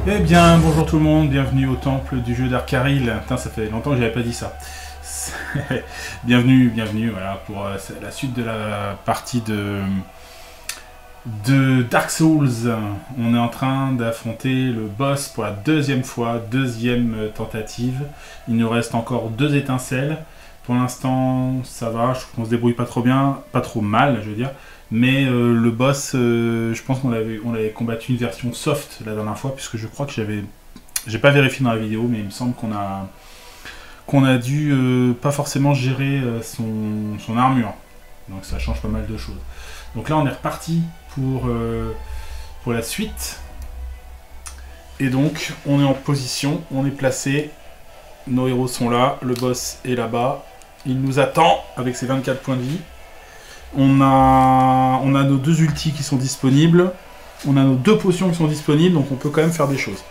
Eh bien, bonjour tout le monde, bienvenue au temple du jeu d'Arkaril. Putain, ça fait longtemps que j'avais pas dit ça. bienvenue, voilà, pour la suite de la partie de Dark Souls. On est en train d'affronter le boss pour la deuxième fois, deuxième tentative. Il nous reste encore 2 étincelles. Pour l'instant, ça va, je trouve qu'on se débrouille pas trop bien, pas trop mal, je veux dire. Mais le boss, je pense qu'on avait combattu une version soft la dernière fois, puisque je crois que j'ai pas vérifié dans la vidéo, mais il me semble qu'on a dû pas forcément gérer son armure. Donc ça change pas mal de choses. Donc là on est reparti pour la suite. Et donc on est en position, on est placé, nos héros sont là, le boss est là-bas, il nous attend avec ses 24 points de vie. On a nos 2 ultis qui sont disponibles, on a nos 2 potions qui sont disponibles, donc on peut quand même faire des choses.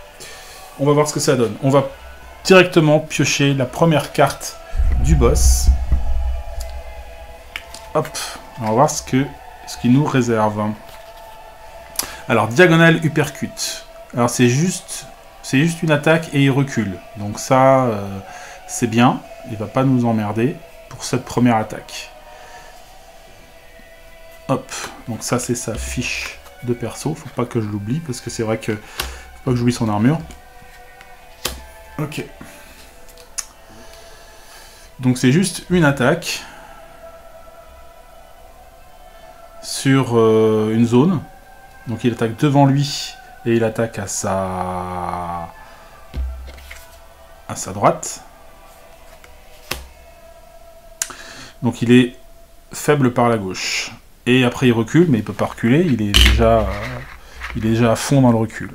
On va voir ce que ça donne. On va directement piocher la première carte du boss. Hop, on va voir ce qu'il nous réserve. Alors, diagonale uppercut. Alors, c'est juste une attaque et il recule. Donc ça, c'est bien. Il va pas nous emmerder pour cette première attaque. Hop, donc ça c'est sa fiche de perso, faut pas que je l'oublie, parce que c'est vrai que faut pas que j'oublie son armure. Ok. Donc c'est juste une attaque sur une zone. Donc il attaque devant lui et il attaque à sa droite. Donc il est faible par la gauche. Et après il recule, mais il peut pas reculer, il est déjà à fond dans le recul.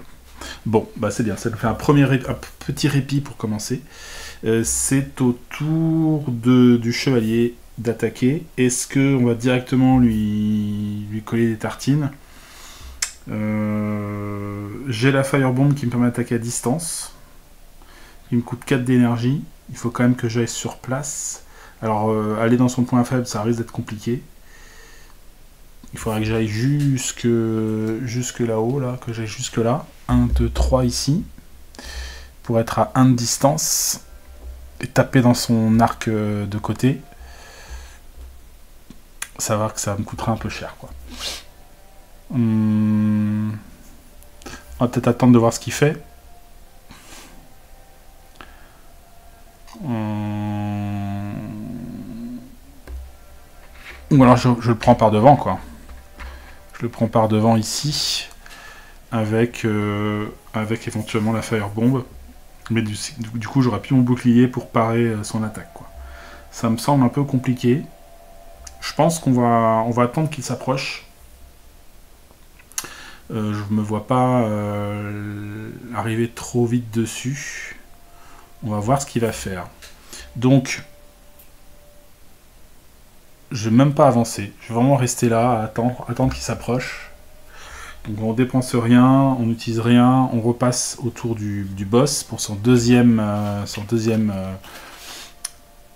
Bon, bah c'est bien, ça nous fait un petit répit pour commencer. C'est au tour du chevalier d'attaquer. Est-ce qu'on va directement lui coller des tartines? J'ai la Firebomb qui me permet d'attaquer à distance. Il me coûte 4 d'énergie. Il faut quand même que j'aille sur place. Alors, aller dans son point faible, ça risque d'être compliqué. Il faudrait que j'aille jusque là-haut, là, que j'aille jusque là. 1, 2, 3 ici. Pour être à 1 de distance. Et taper dans son arc de côté. Ça va que ça me coûtera un peu cher, quoi. On va peut-être attendre de voir ce qu'il fait. Ou alors je le prends par devant, quoi. Je le prends par devant ici, avec éventuellement la Firebomb. Mais du coup, j'aurais plus mon bouclier pour parer son attaque, quoi. Ça me semble un peu compliqué. Je pense qu'on va attendre qu'il s'approche. Je me vois pas arriver trop vite dessus. On va voir ce qu'il va faire. Donc, je vais même pas avancer. Je vais vraiment rester là, à attendre qu'il s'approche. Donc on dépense rien, on n'utilise rien, on repasse autour du boss pour son deuxième...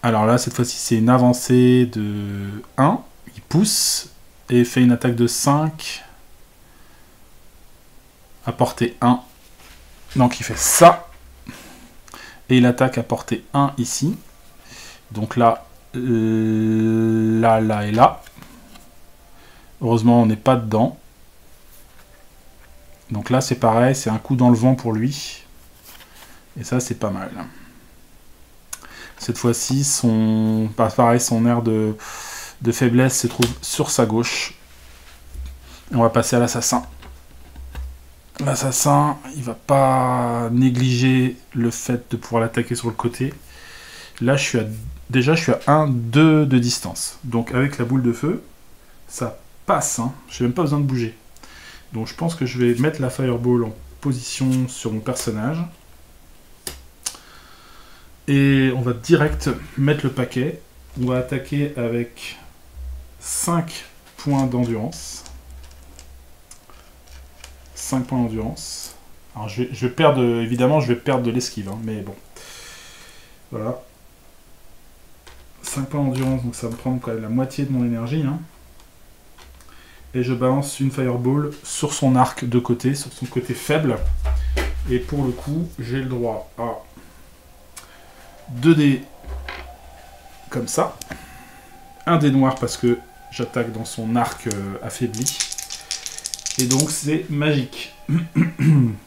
Alors là, cette fois-ci, c'est une avancée de 1. Il pousse et fait une attaque de 5 à portée 1. Donc il fait ça. Et il attaque à portée 1 ici. Donc là, là et là. Heureusement, on n'est pas dedans. Donc là, c'est pareil, c'est un coup dans le vent pour lui. Et ça, c'est pas mal. Cette fois-ci, pareil, son air de faiblesse se trouve sur sa gauche. Et on va passer à l'assassin. L'assassin, il va pas négliger le fait de pouvoir l'attaquer sur le côté. Là, je suis à 1, 2 de distance. Donc avec la boule de feu, ça passe. Hein. Je n'ai même pas besoin de bouger. Donc je pense que je vais mettre la Fireball en position sur mon personnage. Et on va direct mettre le paquet. On va attaquer avec 5 points d'endurance. 5 points d'endurance. Alors je vais perdre, évidemment je vais perdre de l'esquive, hein, mais bon. Voilà. 5 points d'endurance, donc ça va me prendre quand même la moitié de mon énergie. Hein. Et je balance une Fireball sur son arc de côté, sur son côté faible. Et pour le coup, j'ai le droit à 2 dés comme ça. Un dé noir parce que j'attaque dans son arc affaibli. Et donc c'est magique.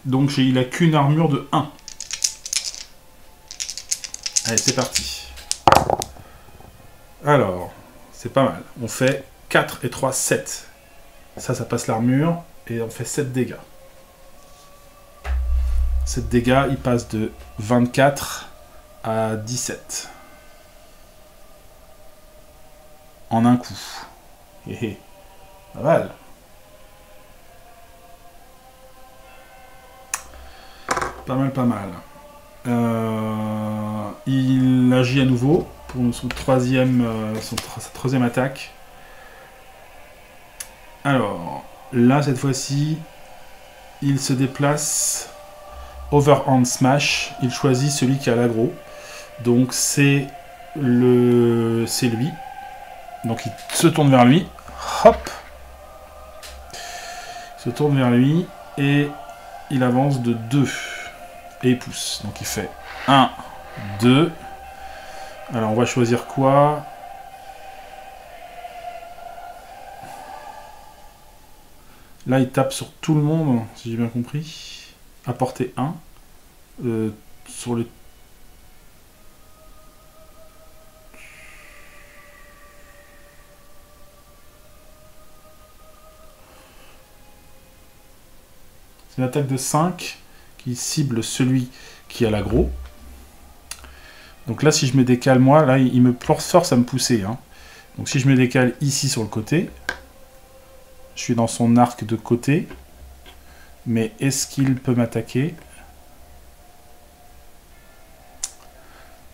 Donc il a qu'une armure de 1. Allez, c'est parti. Alors, c'est pas mal. On fait 4 et 3, 7. Ça passe l'armure. Et on fait 7 dégâts. 7 dégâts, il passe de 24 à 17. En un coup. Hé, pas mal. Pas mal, pas mal. Il agit à nouveau pour sa troisième attaque. Alors, là, cette fois-ci, il se déplace Overhand Smash. Il choisit celui qui a l'aggro. Donc, c'est lui. Donc, il se tourne vers lui. Hop. Il se tourne vers lui et il avance de 2. Et il pousse. Donc, il fait 1, 2. Alors, on va choisir quoi ? Là, il tape sur tout le monde, si j'ai bien compris. À portée 1. Sur le... C'est une attaque de 5 qui cible celui qui a l'aggro. Donc là, si je me décale, moi, là, il me force à me pousser. Hein. Donc si je me décale ici sur le côté, je suis dans son arc de côté. Mais est-ce qu'il peut m'attaquer?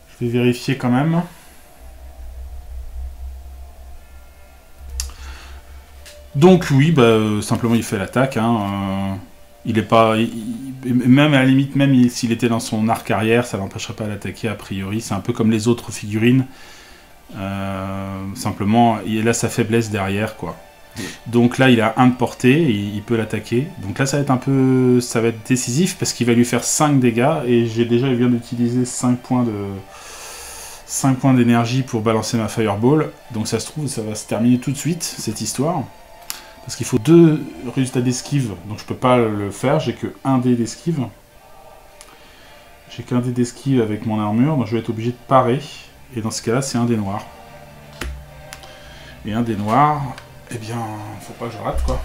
Je vais vérifier quand même. Donc oui, simplement il fait l'attaque. Hein. Il est pas... même à la limite, même s'il était dans son arc arrière, ça l'empêcherait pas d'attaquer a priori. C'est un peu comme les autres figurines. Simplement, il a sa faiblesse derrière, quoi. Donc là, il a 1 de portée, et il peut l'attaquer. Donc là, ça va être décisif, parce qu'il va lui faire 5 dégâts, et il vient d'utiliser 5 points d'énergie pour balancer ma Fireball. Donc ça se trouve, ça va se terminer tout de suite, cette histoire. Parce qu'il faut 2 résultats d'esquive, donc je peux pas le faire, j'ai que 1 dé d'esquive. J'ai qu'un dé d'esquive avec mon armure, donc je vais être obligé de parer. Et dans ce cas-là, c'est un dé noir. Et un dé noir, eh bien, faut pas que je rate, quoi.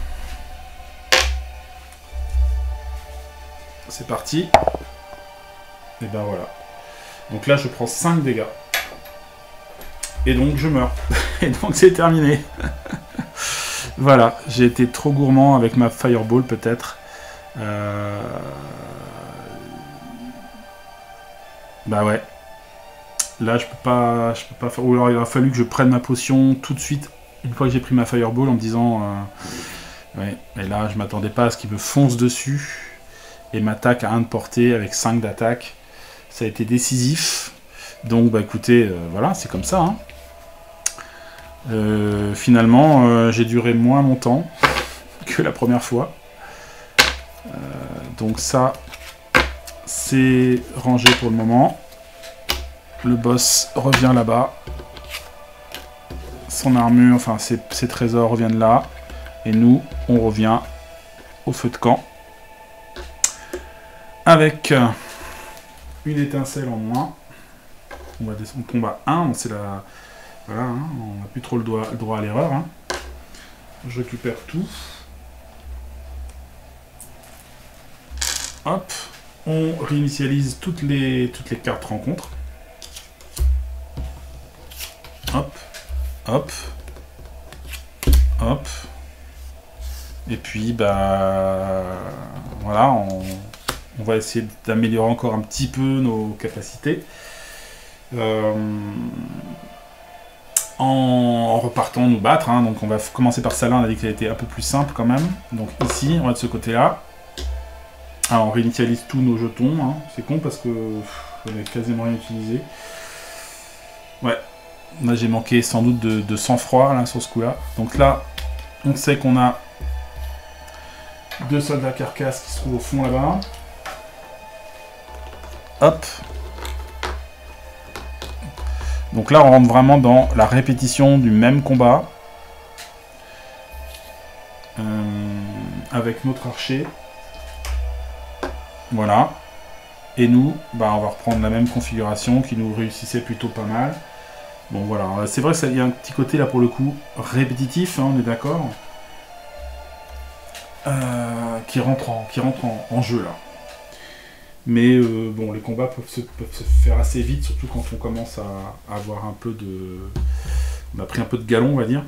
C'est parti. Et ben voilà. Donc là, je prends 5 dégâts. Et donc, je meurs. Et donc, c'est terminé. Voilà, j'ai été trop gourmand avec ma Fireball, peut-être. Bah ouais. Là, je peux pas faire... Ou alors, il a fallu que je prenne ma potion tout de suite, une fois que j'ai pris ma Fireball, en me disant... Ouais, et là, je m'attendais pas à ce qu'il me fonce dessus. Et m'attaque à 1 de portée, avec 5 d'attaque. Ça a été décisif. Donc, bah écoutez, voilà, c'est comme ça, hein. Finalement, j'ai duré moins longtemps que la première fois. Donc ça, c'est rangé pour le moment. Le boss revient là-bas. Son armure, enfin ses trésors reviennent là. Et nous, on revient au feu de camp. Avec une étincelle en moins. On tombe à 1, c'est la... Voilà, hein, on n'a plus trop le droit à l'erreur. Hein. Je récupère tout. Hop. On réinitialise toutes les cartes rencontres. Hop. Hop. Hop. Et puis, bah... Voilà, on va essayer d'améliorer encore un petit peu nos capacités. En repartant nous battre, hein. Donc on va commencer par celle-là, on a dit qu'elle était un peu plus simple quand même. Donc ici, on va de ce côté-là. Alors on réinitialise tous nos jetons, hein. C'est con parce que on avait quasiment rien utilisé. Ouais, là j'ai manqué sans doute de sang-froid là sur ce coup-là. Donc là, on sait qu'on a 2 soldats carcasses qui se trouvent au fond là-bas. Hop. Donc là, on rentre vraiment dans la répétition du même combat. Avec notre archer. Voilà. Et nous, bah, on va reprendre la même configuration qui nous réussissait plutôt pas mal. Bon voilà, c'est vrai qu'il y a un petit côté là pour le coup répétitif, hein, on est d'accord, qui rentre en jeu là. Mais bon, les combats peuvent se faire assez vite, surtout quand on commence à avoir un peu de... On a pris un peu de galon, on va dire.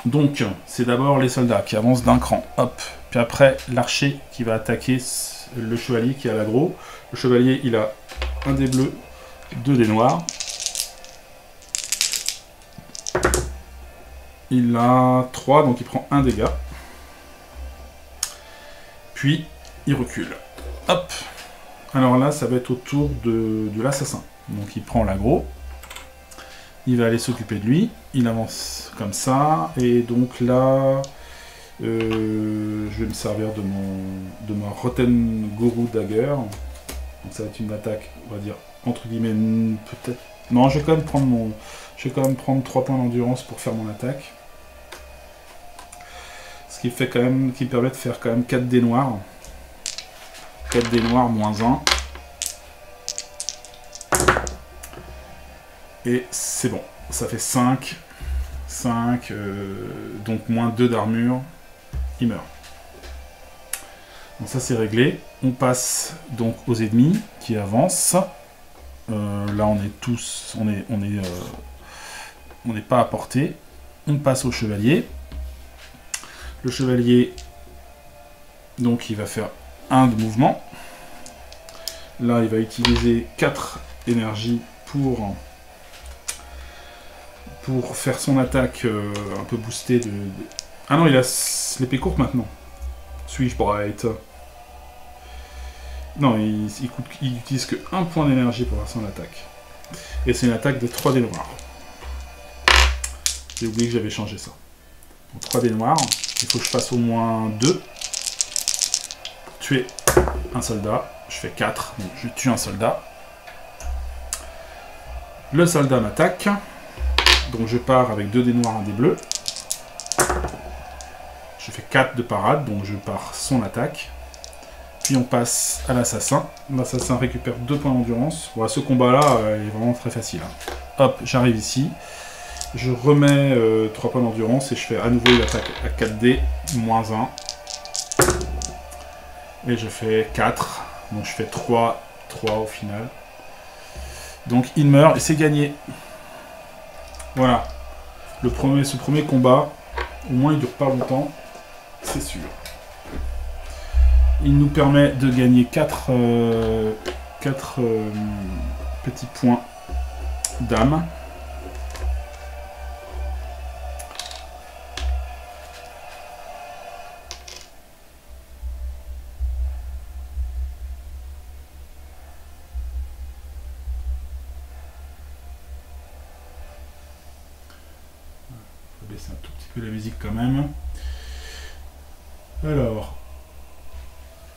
Donc, c'est d'abord les soldats qui avancent d'un cran, hop. Puis après, l'archer qui va attaquer le chevalier qui a l'aggro. Le chevalier, il a un dé bleu, deux dés noirs. Il a 3, donc il prend un dégât. Puis, il recule. Hop. Alors là, ça va être au tour de l'assassin. Donc il prend l'aggro. Il va aller s'occuper de lui. Il avance comme ça. Et donc là, je vais me servir de ma Rotten Guru Dagger. Donc ça va être une attaque, on va dire, entre guillemets, peut-être... Non, je vais quand même prendre Je vais quand même prendre 3 points d'endurance pour faire mon attaque. Ce qui fait quand même, qui permet de faire quand même 4 dés noirs. 4 dés noirs moins 1. Et c'est bon. Ça fait 5. 5. Donc moins 2 d'armure. Il meurt. Donc ça c'est réglé. On passe donc aux ennemis qui avancent. Là on est tous... On n'est pas à portée. On passe au chevalier. Le chevalier, donc il va faire un de mouvement. Là, il va utiliser 4 énergies pour faire son attaque un peu boostée de... Ah non, il a l'épée courte maintenant. Suis-je bright? Non, il utilise que 1 point d'énergie pour faire son attaque. Et c'est une attaque de 3 dés noirs. J'ai oublié que j'avais changé ça. Donc 3 dés noirs. Il faut que je fasse au moins 2 pour tuer un soldat. Je fais 4, donc je tue un soldat. Le soldat m'attaque. Donc je pars avec 2 dés noirs, 1 dé bleu. Je fais 4 de parade, donc je pars son attaque. Puis on passe à l'assassin. L'assassin récupère 2 points d'endurance. Voilà, ce combat-là est vraiment très facile. Hein. Hop, j'arrive ici. Je remets 3 points d'endurance et je fais à nouveau une attaque à 4D, moins 1. Et je fais 4. Donc je fais 3 au final. Donc il meurt et c'est gagné. Voilà. Ce premier combat, au moins il dure pas longtemps, c'est sûr. Il nous permet de gagner 4 petits points d'âme. Je vais baisser un tout petit peu la musique quand même.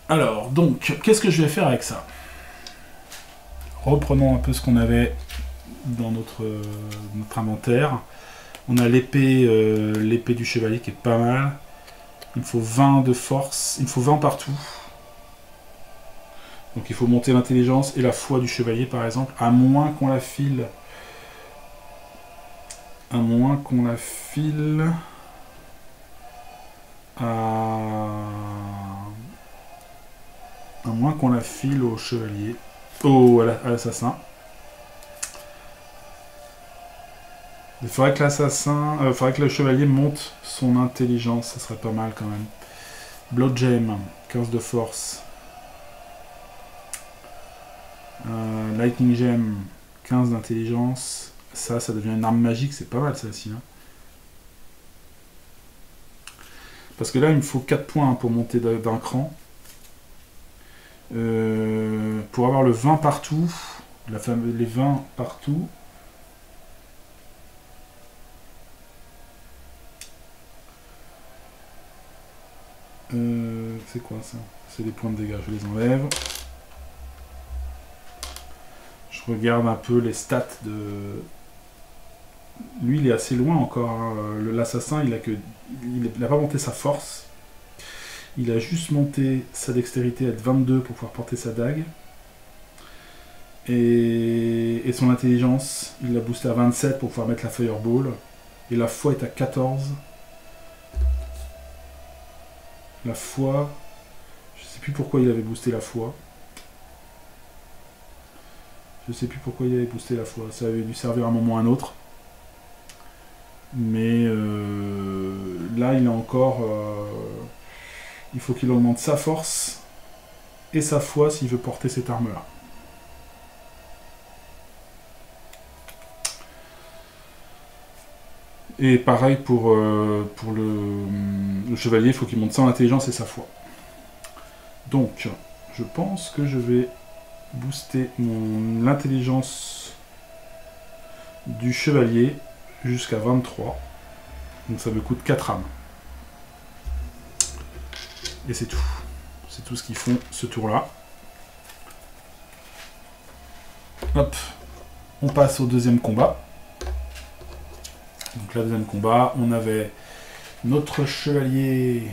Alors, donc, qu'est-ce que je vais faire avec ça? Reprenons un peu ce qu'on avait dans notre inventaire. On a l'épée du chevalier qui est pas mal. Il me faut 20 de force. Il me faut 20 partout. Donc il faut monter l'intelligence et la foi du chevalier par exemple. À moins qu'on la file... À moins qu'on la file... À moins qu'on la file au chevalier. À l'assassin. Il faudrait que faudrait que le chevalier monte son intelligence, ça serait pas mal quand même. Blood Gem, 15 de force. Lightning Gem, 15 d'intelligence. Ça devient une arme magique, c'est pas mal ça aussi. Hein. Parce que là, il me faut 4 points pour monter d'un cran. Pour avoir le 20 partout, les 20 partout. C'est quoi ça? C'est des points de dégâts, je les enlève. regarde un peu les stats de... Lui, il est assez loin encore. Hein. L'assassin, il n'a pas monté sa force. Il a juste monté sa dextérité à 22 pour pouvoir porter sa dague. Et son intelligence, il l'a boosté à 27 pour pouvoir mettre la fireball. Et la foi est à 14. La foi... Je sais plus pourquoi il avait boosté la foi. Je sais plus pourquoi il avait boosté la foi. Ça avait dû servir à un moment ou à un autre. Mais là, il a encore... il faut qu'il augmente sa force et sa foi s'il veut porter cette arme-là. Et pareil pour le chevalier, il faut qu'il monte son intelligence et sa foi. Donc, je pense que je vais booster l'intelligence du chevalier jusqu'à 23. Donc ça me coûte 4 âmes. Et c'est tout. C'est tout ce qu'ils font ce tour-là. Hop. On passe au deuxième combat. Donc là, deuxième combat, on avait notre chevalier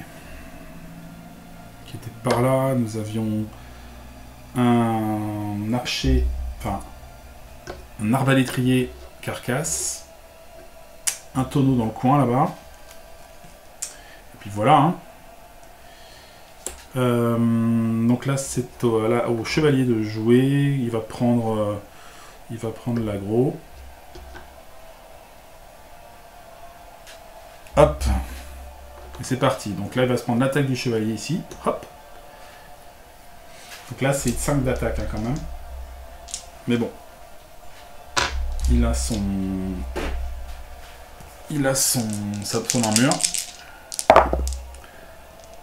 qui était par là. Nous avions un archer, enfin un arbalétrier carcasse, un tonneau dans le coin là-bas. Et puis voilà. Hein. Donc là, c'est au chevalier de jouer. Il va prendre l'aggro. Hop. Et c'est parti. Donc là, il va se prendre l'attaque du chevalier ici. Hop. Donc là, c'est 5 d'attaque hein, quand même. Mais bon. Il a son armure.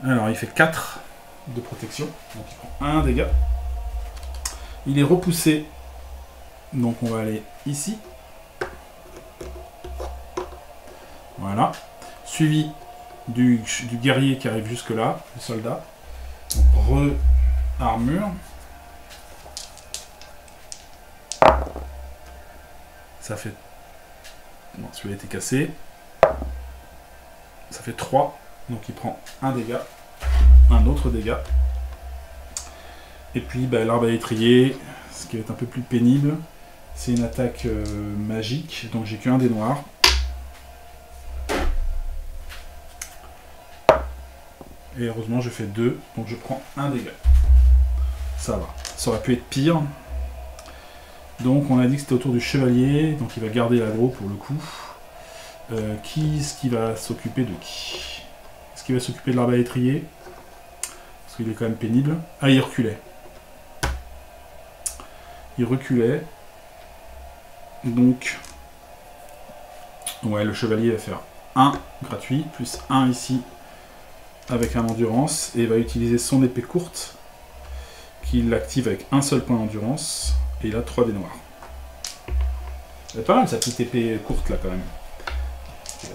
Alors, il fait 4 de protection. Donc il prend 1 dégât. Il est repoussé. Donc on va aller ici. Voilà. Suivi du guerrier qui arrive jusque là, le soldat. Donc re-armure. Ça fait... Bon, celui-là a été cassé. Ça fait 3. Donc il prend un dégât. Un autre dégât. Et puis bah, l'arbalétrier, ce qui va être un peu plus pénible, c'est une attaque magique. Donc j'ai qu'un dé noir. Et heureusement, je fais 2, donc je prends 1 dégât. Ça va. Ça aurait pu être pire. Donc, on a dit que c'était autour du chevalier, donc il va garder l'aggro pour le coup. Est-ce qui va s'occuper de qui? Est-ce qu'il va s'occuper de l'arbalétrier? Parce qu'il est quand même pénible. Ah, il reculait. Il reculait. Donc, ouais, le chevalier va faire 1 gratuit, plus 1 ici. Avec un endurance, et il va utiliser son épée courte, qu'il active avec un seul point d'endurance, et il a 3 dés noirs. C'est pas mal sa petite épée courte là quand même.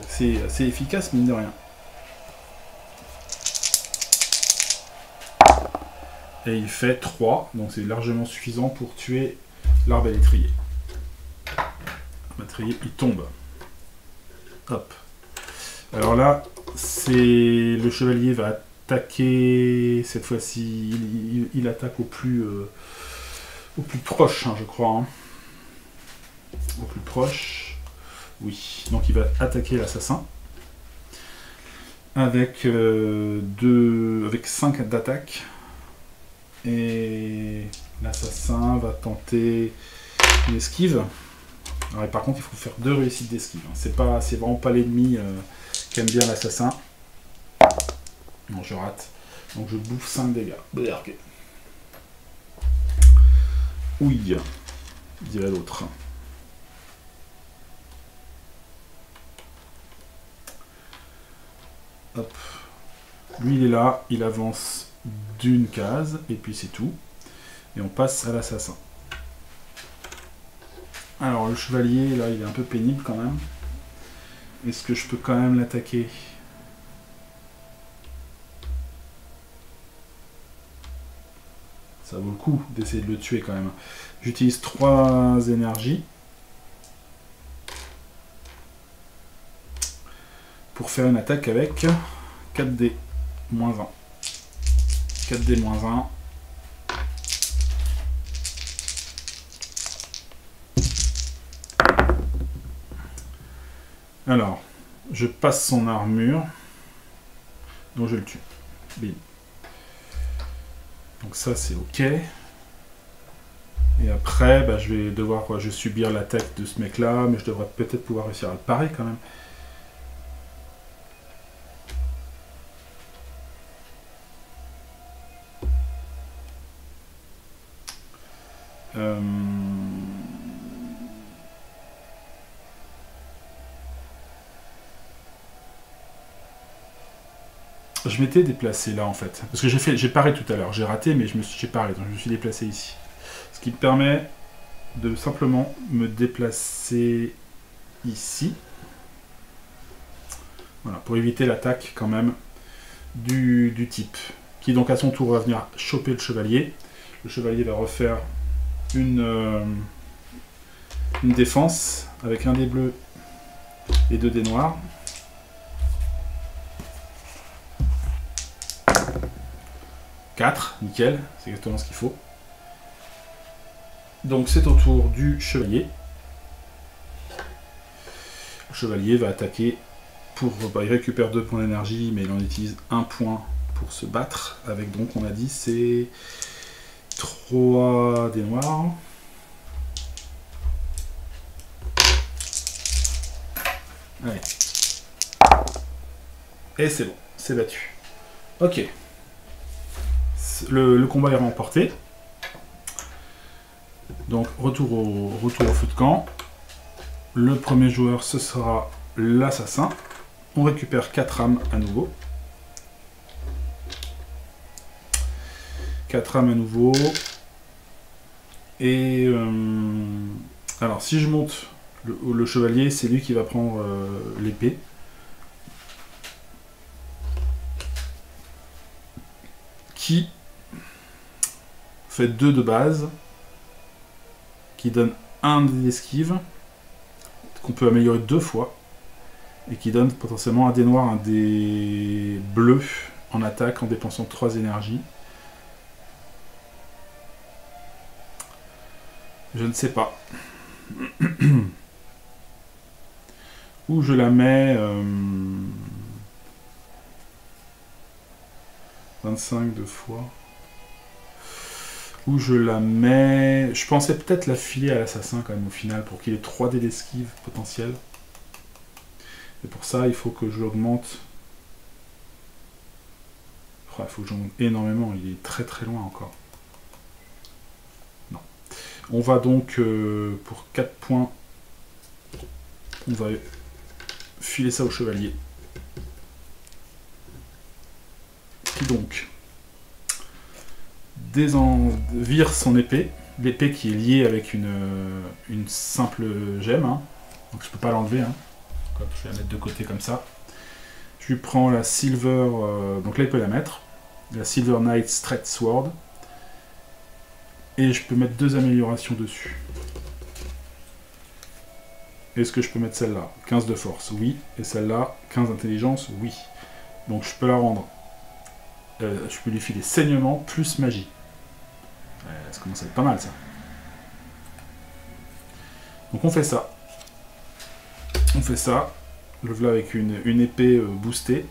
C'est assez efficace mine de rien. Et il fait 3, donc c'est largement suffisant pour tuer l'arbalétrier. L'arbalétrier, il tombe. Hop. Alors là, le chevalier va attaquer, cette fois-ci, il attaque au plus proche, hein, je crois. Hein. Au plus proche, oui. Donc il va attaquer l'assassin, avec 5 d'attaque. Et l'assassin va tenter une esquive. Alors, par contre, il faut faire 2 réussites d'esquive. Hein. C'est vraiment pas l'ennemi... qui aime bien l'assassin. Non, je rate. Donc je bouffe 5 dégâts. Berg. Ouille, dirait l'autre. Hop. Lui, il est là. Il avance d'une case. Et puis c'est tout. Et on passe à l'assassin. Alors, le chevalier, là, il est un peu pénible quand même. Est-ce que je peux quand même l'attaquer? ça vaut le coup d'essayer de le tuer quand même. J'utilise 3 énergies pour faire une attaque avec 4D moins 1. 4D moins 1. Alors, je passe son armure, donc je le tue. Bim. Donc ça c'est ok. Et après, bah, je vais devoir subir l'attaque de ce mec là, mais je devrais peut-être pouvoir réussir à le parer quand même. Je m'étais déplacé là en fait, parce que j'ai paré tout à l'heure, j'ai raté mais j'ai paré, donc je me suis déplacé ici. Ce qui me permet de simplement me déplacer ici. Voilà, pour éviter l'attaque quand même du type, qui donc à son tour va venir choper le chevalier. Le chevalier va refaire une défense avec un dé bleu et 2 dés noirs. Nickel, c'est exactement ce qu'il faut. Donc c'est au tour du chevalier. Le chevalier va attaquer pour... Bah, il récupère 2 points d'énergie, mais il en utilise 1 point pour se battre. Avec donc, on a dit, c'est 3 dés noirs. Allez. Et c'est bon, c'est battu. Ok. Le combat est remporté. Donc retour au feu de camp. Le premier joueur, ce sera l'assassin. On récupère 4 âmes à nouveau. 4 âmes à nouveau. Et alors si je monte le chevalier, c'est lui qui va prendre l'épée. Qui fait 2 de base, qui donne 1 d'esquive, qu'on peut améliorer 2 fois, et qui donne potentiellement un dé noir, un dé bleu en attaque en dépensant 3 énergies. Je ne sais pas. Où je la mets 25 2 fois. Où je la mets... Je pensais peut-être la filer à l'assassin quand même au final pour qu'il ait 3 dés d'esquive potentiels. Et pour ça, il faut que je l'augmente. Oh, il faut que j'augmente énormément, il est très très loin encore. Non. On va donc, pour 4 points, on va filer ça au chevalier. Qui donc vire son épée, l'épée qui est liée avec une simple gemme, hein. Donc je peux pas l'enlever, hein. Je vais la mettre de côté comme ça. Je lui prends la Silver, donc là il peut la mettre, la Silver Knight Straight Sword, et je peux mettre 2 améliorations dessus. Est-ce que je peux mettre celle-là? 15 de force, oui, et celle-là, 15 d'intelligence, oui. Donc je peux la rendre, je peux lui filer saignement plus magie. Ça commence à être pas mal ça. Donc on fait ça. On fait ça. Le voilà avec une épée boostée.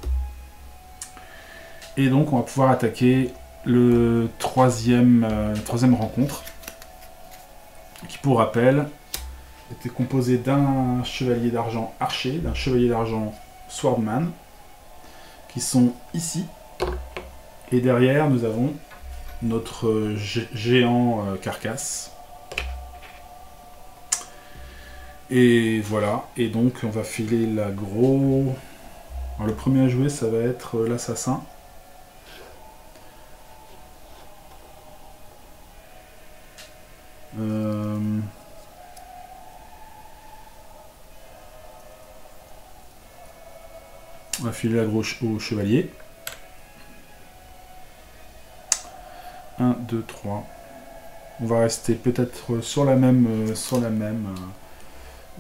Et donc on va pouvoir attaquer le troisième rencontre. Qui pour rappel était composé d'un chevalier d'argent archer, d'un chevalier d'argent swordman. Qui sont ici. Et derrière nous avons notre géant carcasse. Et voilà, et donc on va filer la gros... Alors, le premier à jouer, ça va être l'assassin. On va filer la gros au chevalier. 1, 2, 3. On va rester peut-être sur la même,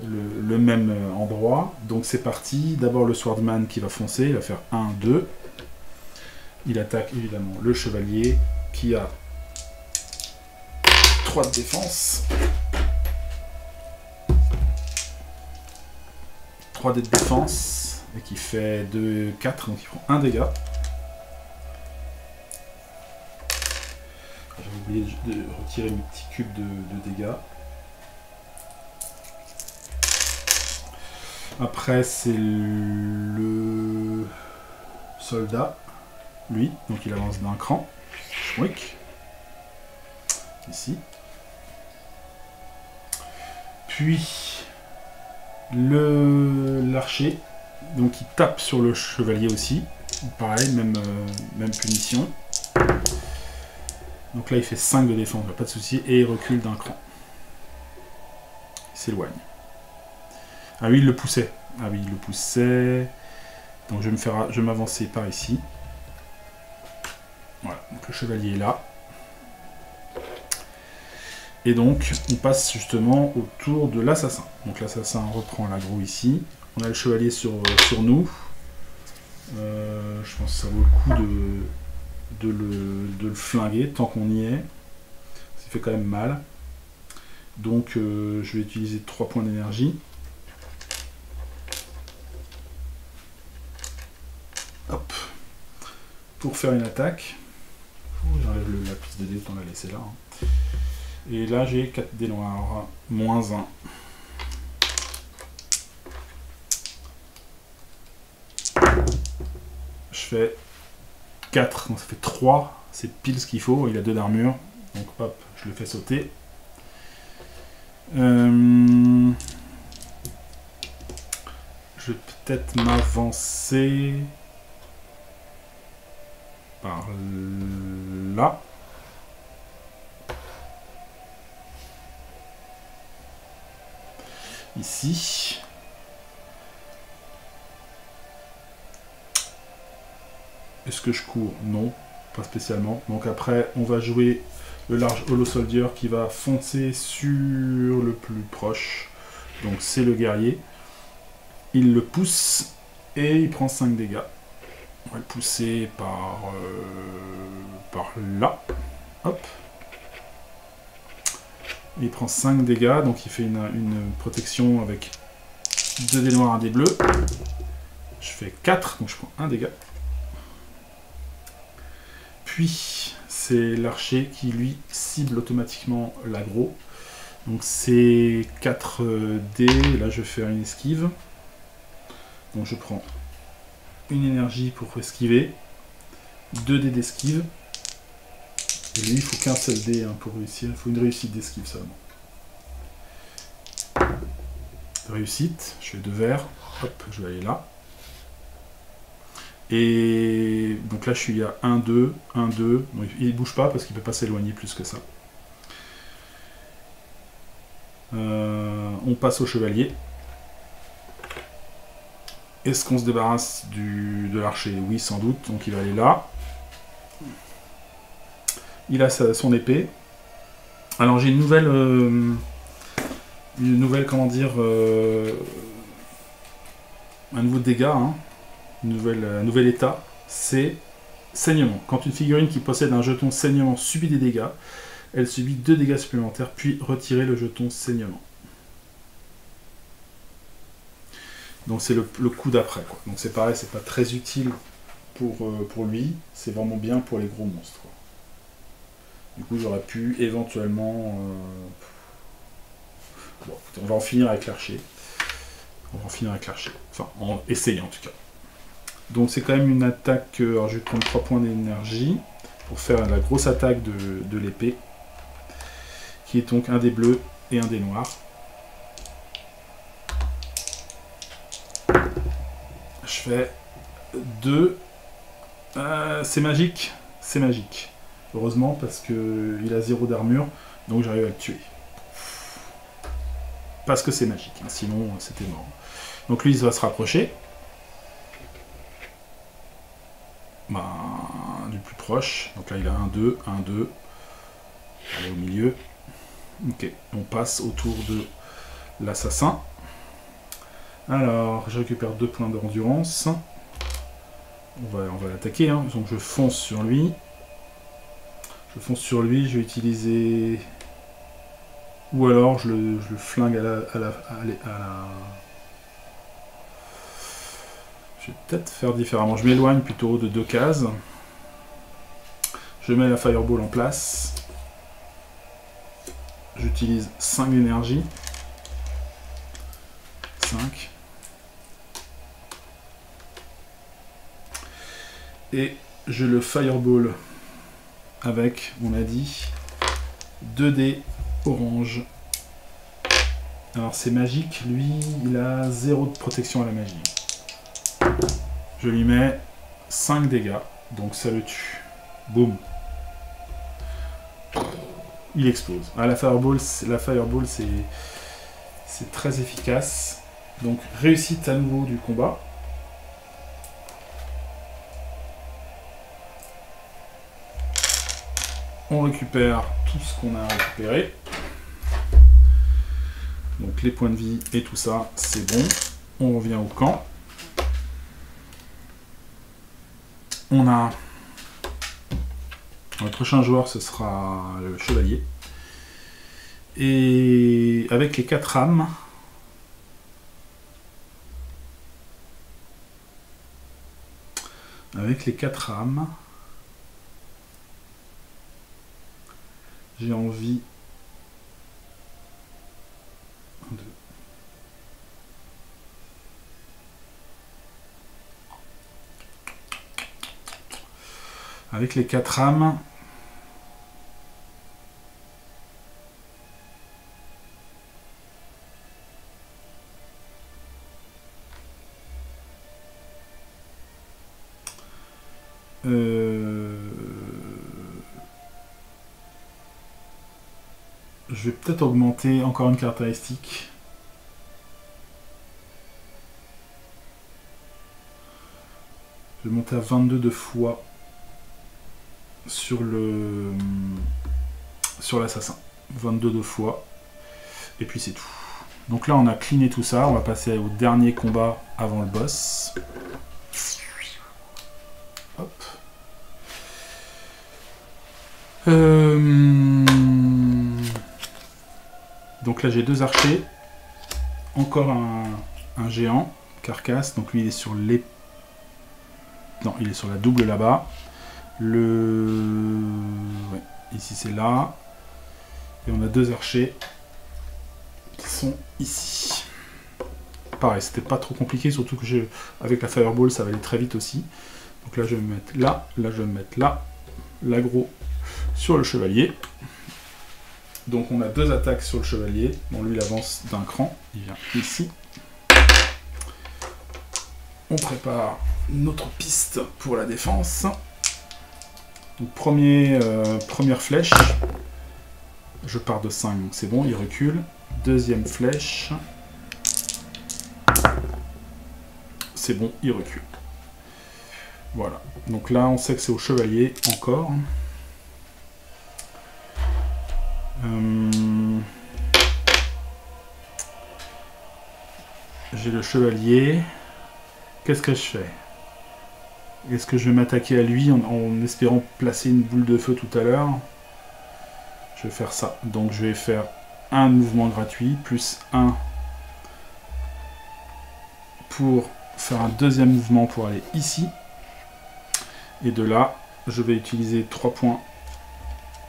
le même endroit. Donc c'est parti. D'abord le Swordman qui va foncer. Il va faire 1, 2. Il attaque évidemment le chevalier qui a 3 de défense. 3 dés de défense. Et qui fait 2, 4. Donc il prend 1 dégât. J'ai oublié de retirer mes petits cubes de dégâts. Après, c'est le soldat, lui, donc il avance d'un cran. Schwick. Ici. Puis, l'archer, donc il tape sur le chevalier aussi. Pareil, même punition. Donc là, il fait 5 de défense, pas de souci, et il recule d'un cran. Il s'éloigne. Ah oui, il le poussait. Ah oui, il le poussait. Donc je vais m'avancer par ici. Voilà, donc le chevalier est là. Et donc, on passe justement au tour de l'assassin. Donc l'assassin reprend l'aggro ici. On a le chevalier sur nous. Je pense que ça vaut le coup de le flinguer tant qu'on y est. Ça fait quand même mal. Donc je vais utiliser 3 points d'énergie. Hop. Pour faire une attaque. J'enlève la piste de dés, on l'a laissé là. Hein. Et là j'ai 4 dés noirs. Moins 1. Je fais 4, donc ça fait 3, c'est pile ce qu'il faut, il a 2 d'armure, donc hop, je le fais sauter. Je vais peut-être m'avancer par là. Ici. Est-ce que je cours? Non, pas spécialement. Donc après, on va jouer le large Hollow Soldier qui va foncer sur le plus proche. Donc c'est le guerrier. Il le pousse et il prend 5 dégâts. On va le pousser par là. Hop. Et il prend 5 dégâts, donc il fait une protection avec 2 dés noirs, 1 dé bleu. Je fais 4, donc je prends 1 dégât. Puis, c'est l'archer qui, lui, cible automatiquement l'aggro. Donc, c'est 4 dés. Là, je vais faire une esquive. Donc, je prends une énergie pour esquiver. 2 dés d'esquive. Et lui, il faut qu'un seul dé hein, pour réussir. Il faut une réussite d'esquive seulement. Réussite. Je fais 2 verts. Hop, je vais aller là. Et donc là je suis à 1, 2, 1, 2. Bon, il ne bouge pas parce qu'il ne peut pas s'éloigner plus que ça. On passe au chevalier. Est-ce qu'on se débarrasse de l'archer? Oui, sans doute. Donc il va aller là. Il a son épée. Alors j'ai une nouvelle, comment dire, un nouveau dégât, hein. Un nouvel état, c'est saignement. Quand une figurine qui possède un jeton saignement subit des dégâts, elle subit 2 dégâts supplémentaires, puis retirer le jeton saignement. Donc c'est le coup d'après. Donc c'est pareil, c'est pas très utile pour lui, c'est vraiment bien pour les gros monstres. Quoi. Du coup j'aurais pu éventuellement... Bon, on va en finir avec l'archer. Enfin, en essayer en tout cas. Donc c'est quand même une attaque, alors je vais prendre 3 points d'énergie pour faire la grosse attaque de l'épée, qui est donc un dé bleu et un dé noir. Je fais 2, c'est magique, heureusement parce qu'il a 0 d'armure, donc j'arrive à le tuer. Parce que c'est magique, sinon c'était mort. Donc lui il va se rapprocher. Du plus proche, donc là il a 1, 2, 1, 2, Allez, au milieu. Ok, on passe au tour de l'assassin. Alors, je récupère 2 points d'endurance. On va l'attaquer, hein. Donc je fonce sur lui. Je vais utiliser... Ou alors je le flingue à la... Je vais peut-être faire différemment. Je m'éloigne plutôt de 2 cases. Je mets la Fireball en place. J'utilise 5 d'énergie. 5. Et je le Fireball avec, on a dit, 2 dés orange. Alors c'est magique, lui il a 0 de protection à la magie. Je lui mets 5 dégâts, donc ça le tue. Boum. Il explose. Ah, la Fireball c'est très efficace. Donc réussite à nouveau du combat. On récupère tout ce qu'on a récupéré. Donc les points de vie et tout ça, c'est bon. On revient au camp. On a... Le prochain joueur, ce sera le chevalier. Et avec les 4 âmes... j'ai envie... Avec les 4 âmes... je vais peut-être augmenter encore une caractéristique. Je vais monter à 22 de fois sur l'assassin. 22 de fois. Et puis c'est tout. Donc là on a cleané tout ça. On va passer au dernier combat avant le boss. Hop. Donc là j'ai 2 archers. Encore un géant. Carcasse. Donc lui il est sur les... Non, il est sur la double là-bas. Ouais, ici c'est là. Et on a 2 archers qui sont ici. Pareil, c'était pas trop compliqué, surtout que avec la Fireball ça va aller très vite aussi. Donc là je vais me mettre là, là je vais me mettre là, l'aggro sur le chevalier. Donc on a 2 attaques sur le chevalier. Bon, lui il avance d'un cran, il vient ici. On prépare notre piste pour la défense. Donc première flèche. Je pars de 5, donc c'est bon, il recule. Deuxième flèche. C'est bon, il recule. Voilà. Donc là, on sait que c'est au chevalier, encore. J'ai le chevalier. Qu'est-ce que je fais? Est-ce que je vais m'attaquer à lui en espérant placer une boule de feu tout à l'heure? Je vais faire ça. Donc je vais faire un mouvement gratuit, plus 1 pour faire un deuxième mouvement pour aller ici. Et de là, je vais utiliser 3 points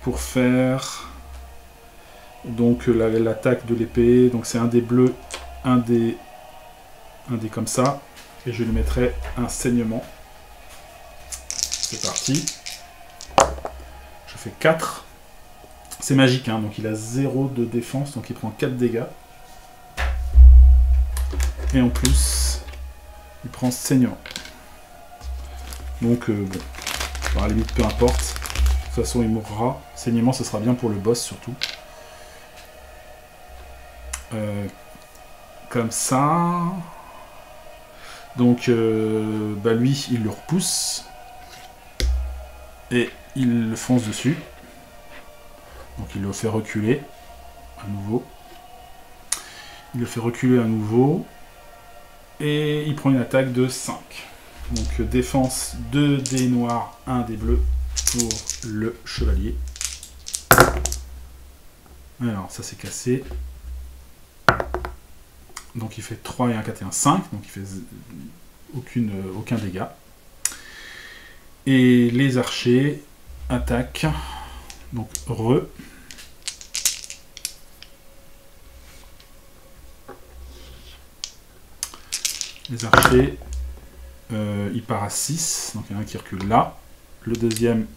pour faire donc l'attaque de l'épée. Donc c'est un dé bleu, un dé comme ça. Et je lui mettrai un saignement. C'est parti. Je fais 4. C'est magique, hein, donc il a 0 de défense, donc il prend 4 dégâts. Et en plus, il prend saignement. Donc, bon, à la limite, peu importe. De toute façon, il mourra. Saignement, ce sera bien pour le boss, surtout. Comme ça. Donc, lui, il le repousse. Et il le fonce dessus. Donc il le fait reculer à nouveau. Il le fait reculer à nouveau. Et il prend une attaque de 5. Donc défense 2 dés noirs, 1 dé bleu pour le chevalier. Alors ça c'est cassé. Donc il fait 3 et 1, 4 et 1, 5. Donc il fait aucun dégât. Et les archers attaquent. Donc les archers, il part à 6, donc il y en a un qui recule là. Le deuxième,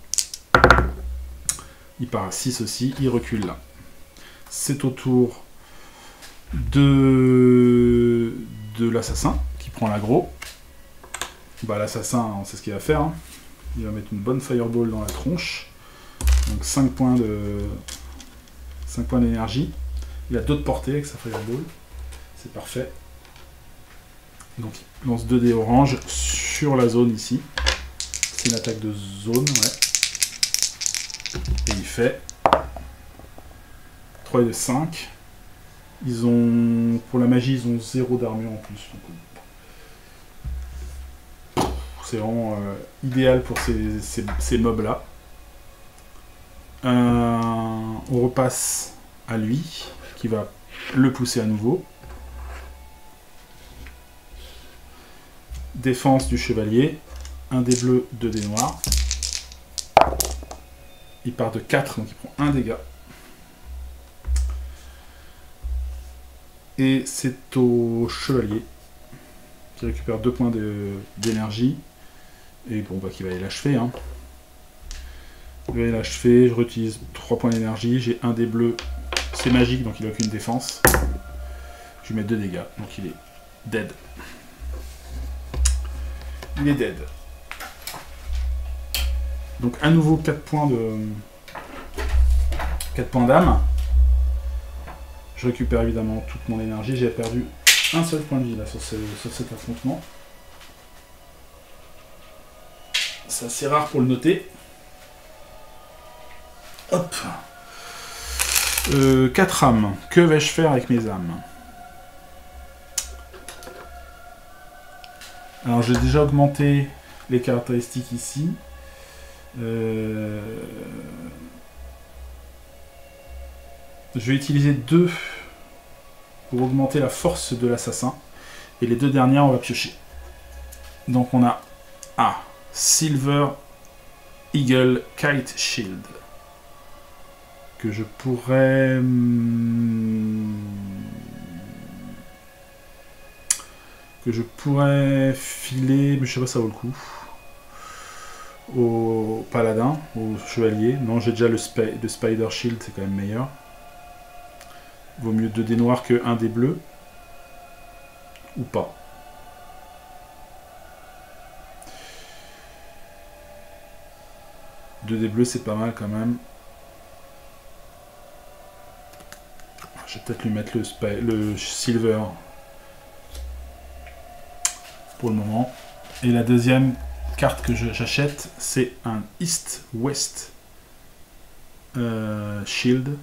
il part à 6 aussi, il recule là. C'est au tour de l'assassin qui prend l'aggro. Bah, l'assassin, on sait ce qu'il va faire. Hein. Il va mettre une bonne fireball dans la tronche. Donc 5 points d'énergie. Il a d'autres portées avec sa fireball. C'est parfait. Donc il lance 2 dés orange sur la zone ici. C'est une attaque de zone, ouais. Et il fait 3 et de 5. Ils ont, pour la magie, ils ont 0 d'armure en plus. C'est vraiment idéal pour ces mobs-là. On repasse à lui, qui va le pousser à nouveau. Défense du chevalier. 1 dé bleu, 2 dés noirs. Il part de 4, donc il prend 1 dégât. Et c'est au chevalier qui récupère 2 points d'énergie. Et bon, bah, qui va aller l'achever. Hein. Il va aller l'achever. Je réutilise 3 points d'énergie. J'ai 1 dé bleu. C'est magique, donc il n'a aucune défense. Je lui mets 2 dégâts. Donc il est dead. Il est dead. Donc à nouveau 4 points d'âme. Je récupère évidemment toute mon énergie. J'ai perdu un seul point de vie là sur cet affrontement. C'est assez rare pour le noter. Hop. 4 âmes. Que vais-je faire avec mes âmes? Alors j'ai déjà augmenté les caractéristiques ici. Je vais utiliser 2 pour augmenter la force de l'assassin. Et les 2 dernières, on va piocher. Donc on a Silver Eagle Kite Shield. Que je pourrais... filer, mais je sais pas si ça vaut le coup. Au paladin, au chevalier. Non, j'ai déjà le Spider Shield, c'est quand même meilleur. Vaut mieux 2 dés noirs que 1 dé bleu. Ou pas. Deux dés bleus, c'est pas mal quand même. Je vais peut-être lui mettre le Silver pour le moment. Et la deuxième carte que j'achète, c'est un East-West Shield.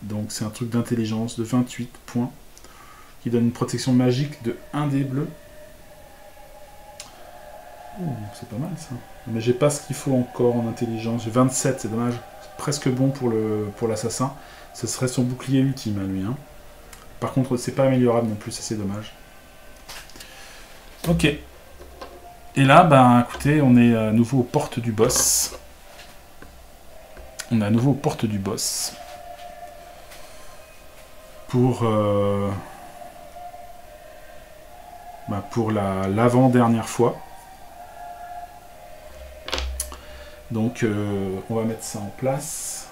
Donc c'est un truc d'intelligence de 28 points qui donne une protection magique de 1 dé bleu. C'est pas mal ça. Mais j'ai pas ce qu'il faut encore en intelligence. J'ai 27, c'est dommage. C'est presque bon pour l'assassin. Ce serait son bouclier ultime à lui. Hein. Par contre, c'est pas améliorable non plus, ça c'est dommage. Ok. Et là, ben écoutez, on est à nouveau aux portes du boss. On est à nouveau aux portes du boss. Pour l'avant-dernière fois. Donc on va mettre ça en place.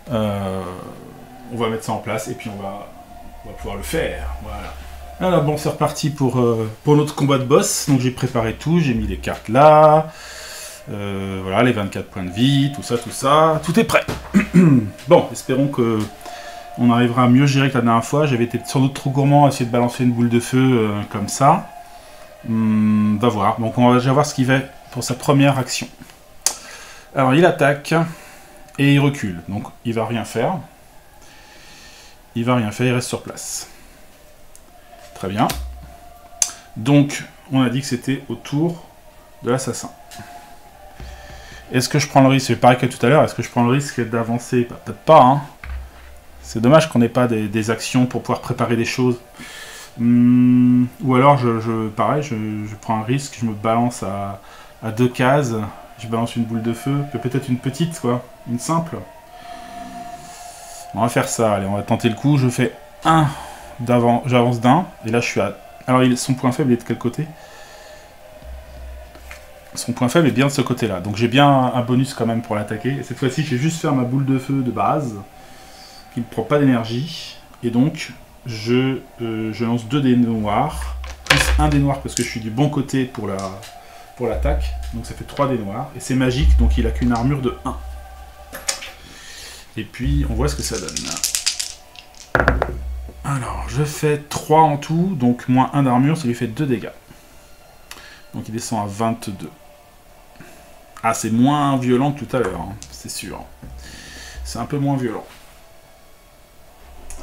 On va mettre ça en place et puis on va pouvoir le faire. Voilà. Alors bon, c'est reparti pour notre combat de boss. Donc j'ai préparé tout, j'ai mis les cartes là. Voilà, les 24 points de vie, tout ça. Tout est prêt. Bon, espérons que on arrivera à mieux gérer que la dernière fois. J'avais été sans doute trop gourmand à essayer de balancer une boule de feu comme ça. Va voir. Donc on va déjà voir ce qu'il fait pour sa première action. Alors il attaque et il recule, donc il va rien faire. Il va rien faire, il reste sur place. Très bien. Donc on a dit que c'était au tour de l'assassin. Est-ce que je prends le risque, c'est pareil que tout à l'heure, est-ce que je prends le risque d'avancer? Bah, peut-être pas, hein. C'est dommage qu'on n'ait pas des actions pour pouvoir préparer des choses. Ou alors, pareil, je prends un risque, je me balance à 2 cases, je balance une boule de feu, peut-être une petite, quoi, une simple. On va faire ça, allez, on va tenter le coup, je fais 1 d'avant, j'avance d'un, et là je suis à... Alors son point faible est de quel côté? Son point faible est bien de ce côté-là, donc j'ai bien un bonus quand même pour l'attaquer. Et cette fois-ci, je vais juste faire ma boule de feu de base, qui ne prend pas d'énergie, et donc je lance 2 dés noirs, plus 1 dé noir parce que je suis du bon côté pour l'attaque, donc ça fait 3 dés noirs, et c'est magique, donc il a qu'une armure de 1. Et puis on voit ce que ça donne. Alors, je fais 3 en tout, donc moins 1 d'armure, ça lui fait 2 dégâts. Donc il descend à 22. Ah, c'est moins violent que tout à l'heure, hein, c'est sûr. C'est un peu moins violent.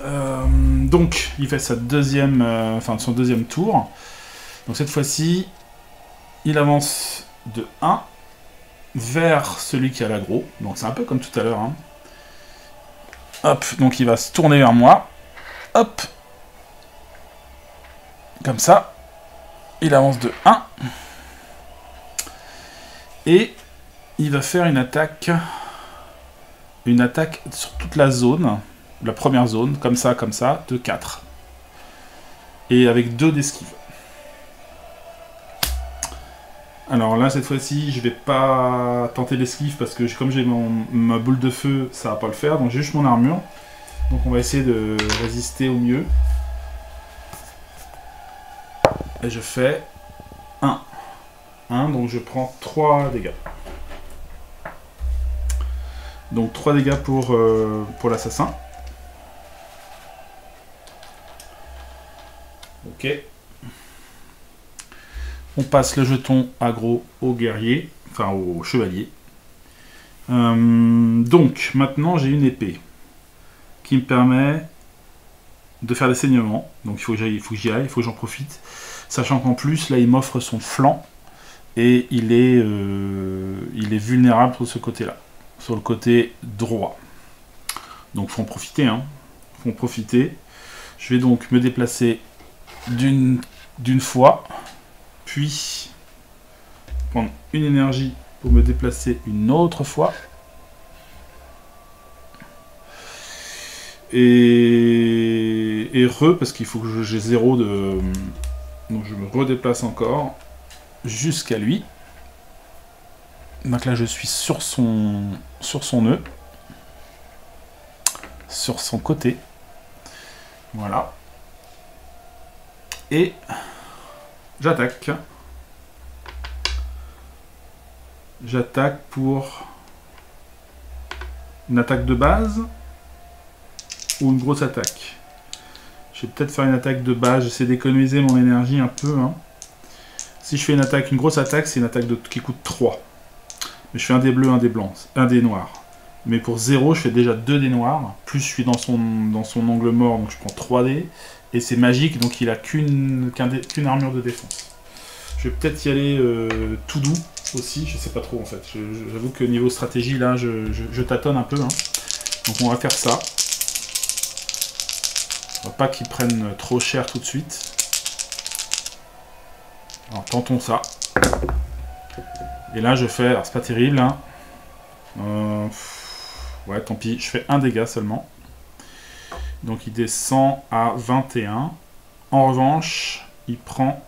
Donc, il fait sa son deuxième tour. Donc cette fois-ci, il avance de 1 vers celui qui a l'aggro. Donc c'est un peu comme tout à l'heure. Hein. Hop, donc il va se tourner vers moi. Hop. Comme ça. Il avance de 1. Et il va faire une attaque sur toute la zone. La première zone, comme ça, de 4. Et avec 2 d'esquive. Alors là, cette fois-ci, je vais pas tenter l'esquive parce que comme j'ai ma boule de feu, ça va pas le faire. Donc j'ai juste mon armure. Donc on va essayer de résister au mieux. Et je fais 1. Donc je prends 3 dégâts. Donc 3 dégâts pour l'assassin. Ok. On passe le jeton aggro au guerrier, enfin au chevalier. Donc, maintenant j'ai une épée qui me permet de faire des saignements. Donc il faut que j'y aille, il faut que j'en profite. Sachant qu'en plus, là, il m'offre son flanc et il est vulnérable sur ce côté-là, sur le côté droit. Donc faut en profiter, hein. Faut en profiter. Je vais donc me déplacer d'une fois, puis prendre une énergie pour me déplacer une autre fois, et parce qu'il faut que j'ai 0 de... Donc je me redéplace encore jusqu'à lui. Donc là je suis sur son nœud, sur son côté, voilà. Et j'attaque. J'attaque pour une attaque de base ou une grosse attaque. Je vais peut-être faire une attaque de base. J'essaie d'économiser mon énergie un peu. Hein. Si je fais une grosse attaque, c'est une attaque qui coûte 3. Mais je fais un dé bleu, un dé blanc, un dé noir. Mais pour 0, je fais déjà 2 dés noirs. Plus je suis dans son angle mort, donc je prends 3 dés. Et c'est magique, donc il a qu'une armure de défense. Je vais peut-être y aller tout doux aussi, je sais pas trop en fait. J'avoue que niveau stratégie, là, je tâtonne un peu. Hein. Donc on va faire ça. On va pas qu'ils prennent trop cher tout de suite. Alors tentons ça. Et là je fais... Alors c'est pas terrible. Hein. Ouais, tant pis, je fais 1 dégât seulement. Donc il descend à 21. En revanche, il prend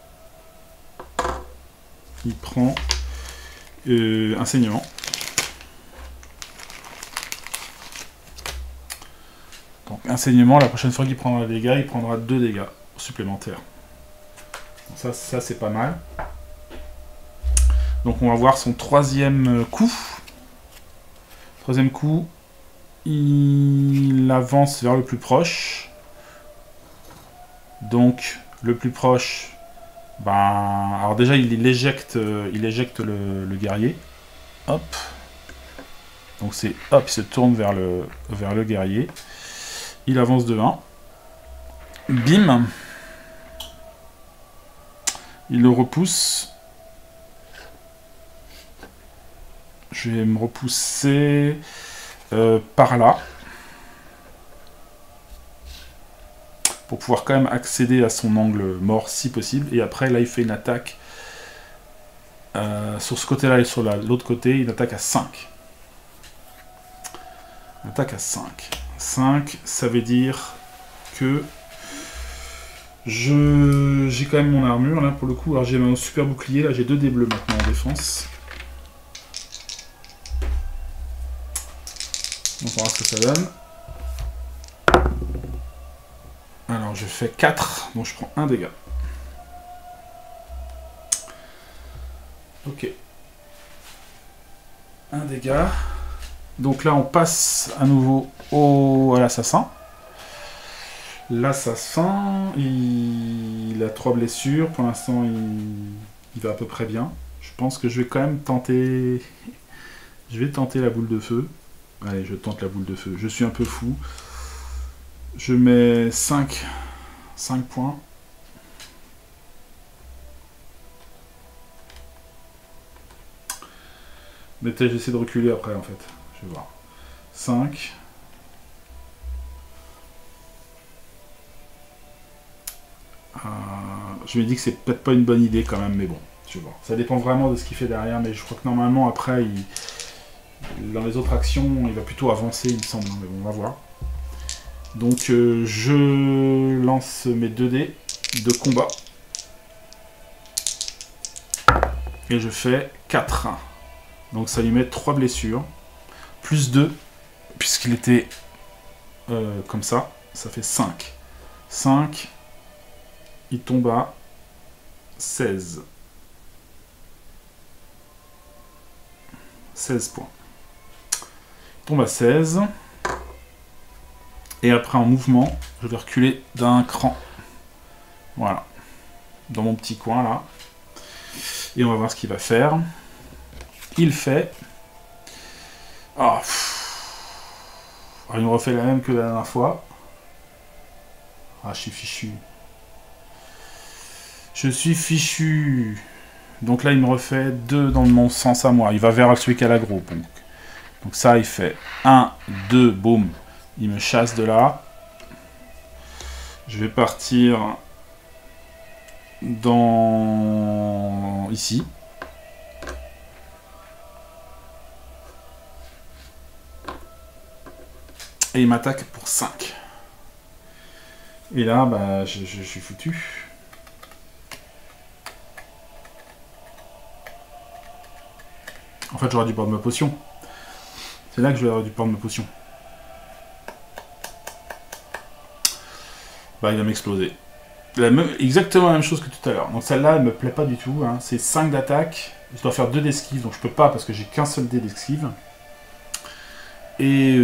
un saignement. Donc un saignement, la prochaine fois qu'il prendra des dégâts, il prendra 2 dégâts supplémentaires. Donc ça c'est pas mal. Donc on va voir son troisième coup. Troisième coup, il avance vers le plus proche. Donc le plus proche, alors déjà il éjecte le guerrier. Hop. Donc c'est hop, il se tourne vers le guerrier. Il avance de 1. Bim. Il le repousse. Je vais me repousser par là. Pour pouvoir quand même accéder à son angle mort si possible. Et après, là, il fait une attaque sur ce côté-là et sur l'autre côté. Une attaque à 5. Une attaque à 5. 5, ça veut dire que j'ai quand même mon armure, là, pour le coup. Alors, j'ai un super bouclier. Là, j'ai 2 dés bleus maintenant en défense. Donc, on va voir ce que ça donne. Alors, je fais 4, donc je prends 1 dégât. Ok. 1 dégât. Donc là, on passe à nouveau à l'assassin. L'assassin, il a 3 blessures. Pour l'instant, il va à peu près bien. Je pense que je vais quand même tenter... Je vais tenter la boule de feu. Allez, je tente la boule de feu. Je suis un peu fou. Je mets 5 points. Mais peut-être j'essaie de reculer après en fait. Je vais voir. 5. Je me dis que c'est peut-être pas une bonne idée quand même, mais bon, je vais voir. Ça dépend vraiment de ce qu'il fait derrière, mais je crois que normalement après, dans les autres actions, il va plutôt avancer, il me semble. Mais bon, on va voir. Donc je lance mes 2 dés de combat. Et je fais 4. Donc ça lui met 3 blessures. Plus 2, puisqu'il était comme ça. Ça fait 5. 5. Il tombe à 16. 16 points. Il tombe à 16. Et après, en mouvement, je vais reculer d'un cran. Voilà. Dans mon petit coin, là. Et on va voir ce qu'il va faire. Il fait... Ah, il me refait la même que la dernière fois. Ah, je suis fichu. Je suis fichu. Donc là, il me refait 2 dans mon sens à moi. Il va vers celui qui a l'aggro. Donc ça, il fait 1, 2, boum. Il me chasse de là. Je vais partir dans... ici. Et il m'attaque pour 5. Et là, bah, je suis foutu. En fait, j'aurais dû prendre ma potion. C'est là que j'aurais dû prendre ma potion. Bah, il va m'exploser. Exactement la même chose que tout à l'heure. Donc celle-là, elle me plaît pas du tout. Hein. C'est 5 d'attaque. Je dois faire 2 d'esquive, donc je peux pas parce que j'ai qu'un seul dé d'esquive. Et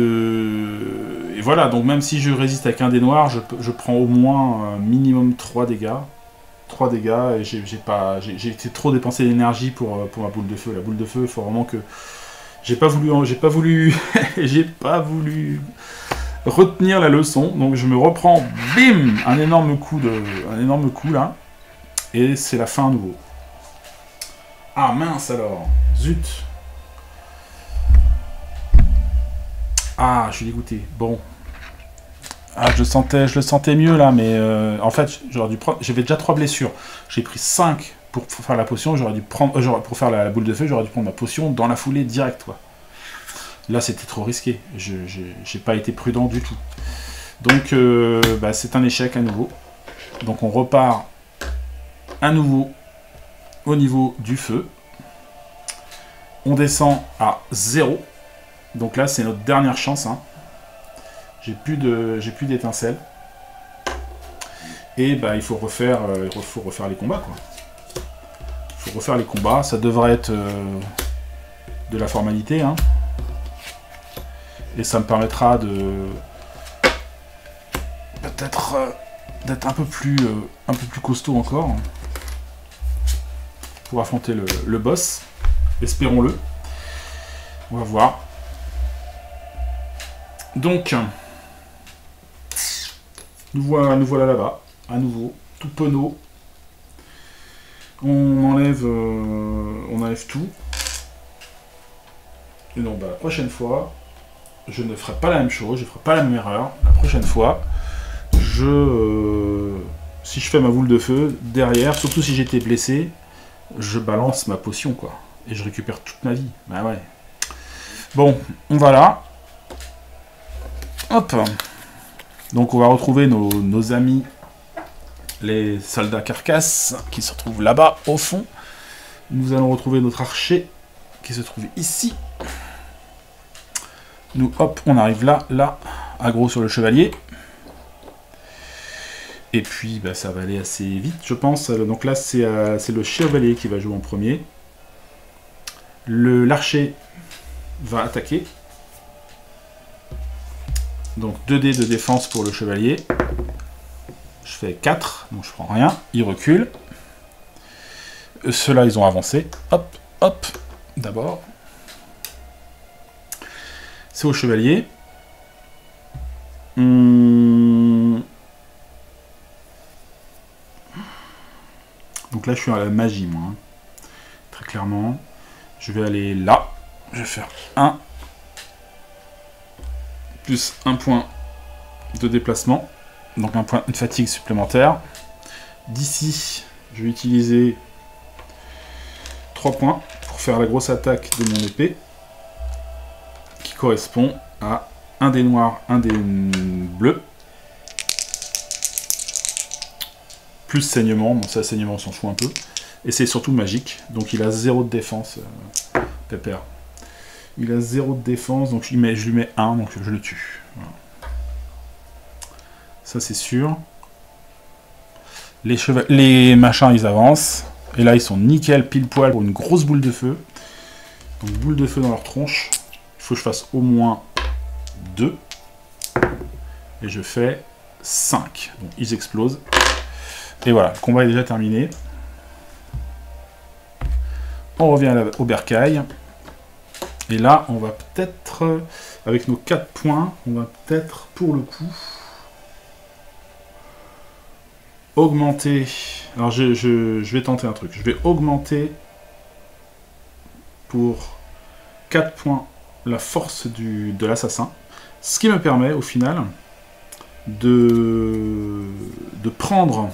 voilà, donc même si je résiste avec un dé noir, je prends au moins minimum 3 dégâts. 3 dégâts, et j'ai été trop dépensé d'énergie pour ma boule de feu. La boule de feu, il faut vraiment que... J'ai pas voulu retenir la leçon, donc je me reprends, bim, un énorme coup là, et c'est la fin à nouveau. Ah mince alors, zut. Ah, je suis dégoûté. Bon. Ah, je le sentais mieux là, mais en fait, j'aurais dû prendre. J'avais déjà 3 blessures. J'ai pris 5 pour faire la potion. J'aurais dû prendre. Pour faire la boule de feu, j'aurais dû prendre ma potion dans la foulée direct, quoi. Là, c'était trop risqué. J'ai pas été prudent du tout. Donc, bah, c'est un échec à nouveau. Donc, on repart à nouveau au niveau du feu. On descend à 0. Donc là, c'est notre dernière chance. Hein. J'ai plus d'étincelles. Et bah, il faut refaire les combats, quoi. Il faut refaire les combats. Ça devrait être de la formalité. Hein. Et ça me permettra de peut-être d'être un peu plus costaud encore pour affronter le boss. Espérons-le. On va voir. Donc, nous voilà là-bas, à nouveau, tout penaud. On enlève tout. Et donc, bah, la prochaine fois, je ne ferai pas la même chose, je ne ferai pas la même erreur. La prochaine fois, si je fais ma boule de feu, derrière, surtout si j'étais blessé, je balance ma potion, quoi. Et je récupère toute ma vie. Bah ouais. Bon, on va là. Hop. Donc on va retrouver nos amis, les soldats carcasses, qui se retrouvent là-bas, au fond. Nous allons retrouver notre archer, qui se trouve ici. Nous, hop, on arrive là, aggro sur le chevalier. Et puis, bah, ça va aller assez vite, je pense. Donc là, c'est le chevalier qui va jouer en premier. L'archer va attaquer. Donc 2 dés de défense pour le chevalier. Je fais 4, donc je prends rien. Il recule. Ceux-là, ils ont avancé. Hop, hop, d'abord. C'est au chevalier. Donc là, je suis à la magie, moi. Hein. Très clairement. Je vais aller là. Je vais faire 1. Plus 1 point de déplacement. Donc un point de fatigue supplémentaire. D'ici, je vais utiliser 3 points pour faire la grosse attaque de mon épée. Qui correspond à un dé noir, un dé bleu. Plus saignement, bon ça saignement on s'en fout un peu. Et c'est surtout magique, donc il a 0 de défense, Pépère. Il a 0 de défense, donc je lui mets 1, donc je le tue. Voilà. Ça c'est sûr. Les machins ils avancent, et là ils sont nickel pile poil pour une grosse boule de feu. Donc boule de feu dans leur tronche. Il faut que je fasse au moins 2. Et je fais 5. Donc ils explosent. Et voilà, le combat est déjà terminé. On revient au bercail. Et là, on va peut-être, avec nos 4 points, on va peut-être, pour le coup, augmenter... Alors, je vais tenter un truc. Je vais augmenter pour 4 points la force de l'assassin. Ce qui me permet, au final, de prendre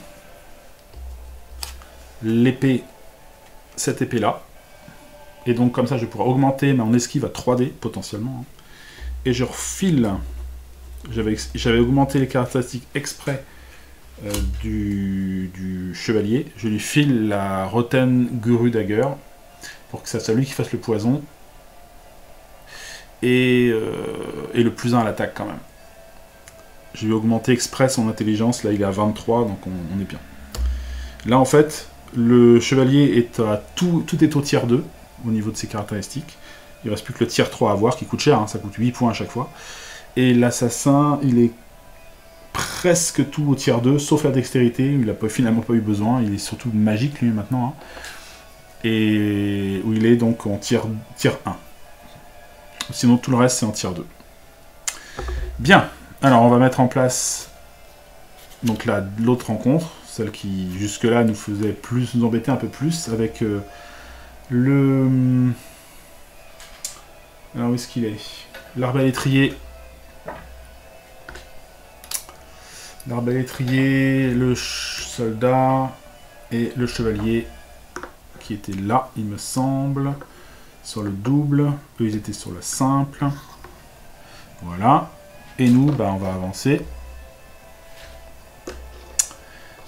l'épée, cette épée-là. Et donc, comme ça, je pourrais augmenter mon esquive à 3D, potentiellement. Hein. Et je refile... J'avais augmenté les caractéristiques exprès du chevalier. Je lui file la Rotten Guru Dagger, pour que ça soit lui qui fasse le poison. Et le plus 1 à l'attaque, quand même. Je lui ai augmenté exprès son intelligence. Là, il est à 23, donc on est bien. Là, en fait, le chevalier est à... Tout est au tiers 2. Au niveau de ses caractéristiques. Il ne reste plus que le tiers 3 à avoir, qui coûte cher, hein, ça coûte 8 points à chaque fois. Et l'assassin, il est presque tout au tiers 2, sauf la dextérité, il n'a finalement pas eu besoin, il est surtout magique lui maintenant. Hein, et où il est donc en tiers 1. Sinon tout le reste c'est en tiers 2. Bien, alors on va mettre en place donc l'autre rencontre, celle qui jusque-là nous faisait plus, nous embêter un peu plus, avec... Alors où est-ce qu'il est? L'arbalétrier. L'arbalétrier, le soldat et le chevalier qui étaient là, il me semble. Sur le double. Eux, ils étaient sur le simple. Voilà. Et nous, bah, on va avancer.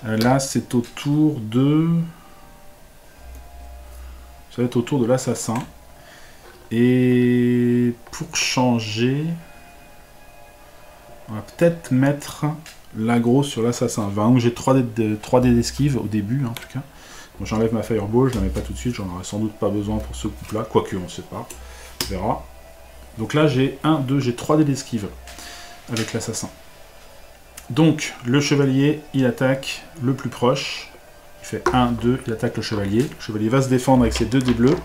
Là, c'est au tour de... Ça va être autour de l'assassin. Et pour changer, on va peut-être mettre l'aggro sur l'assassin. Donc j'ai 3D d'esquive au début, hein, en tout cas. Donc j'enlève ma fireball, je ne la mets pas tout de suite, j'en aurai sans doute pas besoin pour ce couple-là, quoique on ne sait pas, on verra. Donc là j'ai 3D d'esquive avec l'assassin. Donc le chevalier, il attaque le plus proche. Il fait 1, 2, il attaque le chevalier. Le chevalier va se défendre avec ses 2 dés bleus.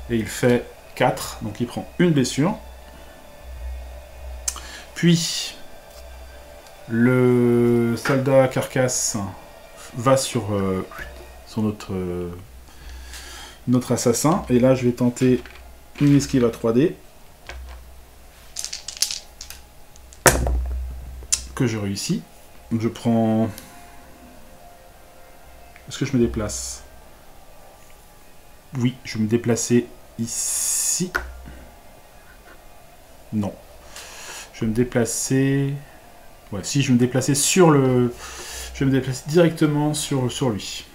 Et il fait 4, donc il prend une blessure. Puis, le soldat carcasse va sur notre assassin. Et là, je vais tenter une esquive à 3D. Que je réussis. Je prends... Est-ce que je me déplace? Oui, je vais me déplacer ici. Non. Je vais me déplacer... Ouais, si, je vais me déplacer sur le... Je vais me déplacer directement sur lui.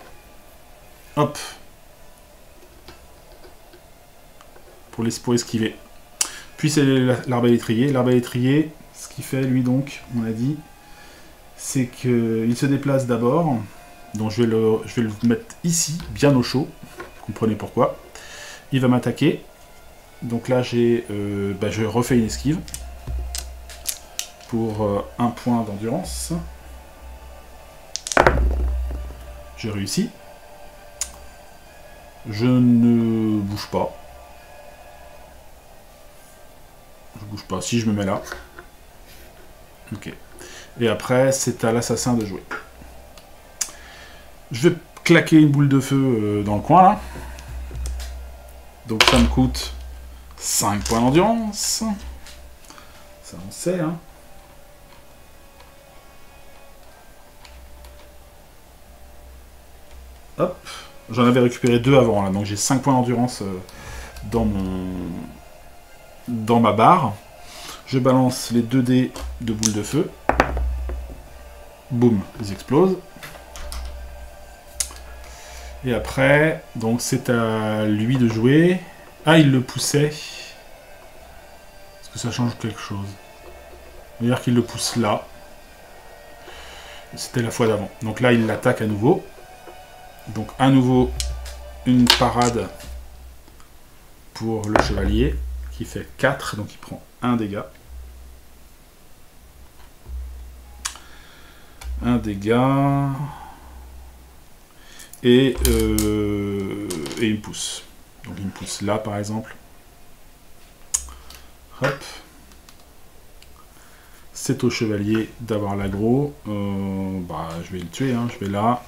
Hop. Pour esquiver. Puis c'est l'arbalétrier. L'arbalétrier, ce qu'il fait, lui, donc, on a dit, c'est qu'il se déplace d'abord. Donc je vais le mettre ici, bien au chaud. Vous comprenez pourquoi. Il va m'attaquer. Donc là, je refais une esquive. Pour 1 point d'endurance. J'ai réussi. Je ne bouge pas. Je bouge pas. Si, je me mets là. Ok. Et après, c'est à l'assassin de jouer. Je vais claquer une boule de feu dans le coin, là. Donc ça me coûte 5 points d'endurance. Ça, on sait, hein. Hop. J'en avais récupéré 2 avant, là. Donc j'ai 5 points d'endurance dans ma barre. Je balance les 2 dés de boules de feu. Boum, ils explosent. Et après, donc c'est à lui de jouer. Ah, il le poussait. Est-ce que ça change quelque chose? C'est-à-dire qu'il le pousse là. C'était la fois d'avant. Donc là, il l'attaque à nouveau. Donc à nouveau, une parade pour le chevalier, qui fait 4, donc il prend 1 dégât. 1 dégât. Et il me pousse. Donc il me pousse là, par exemple. Hop. C'est au chevalier d'avoir l'aggro. Je vais le tuer, hein. Je vais là,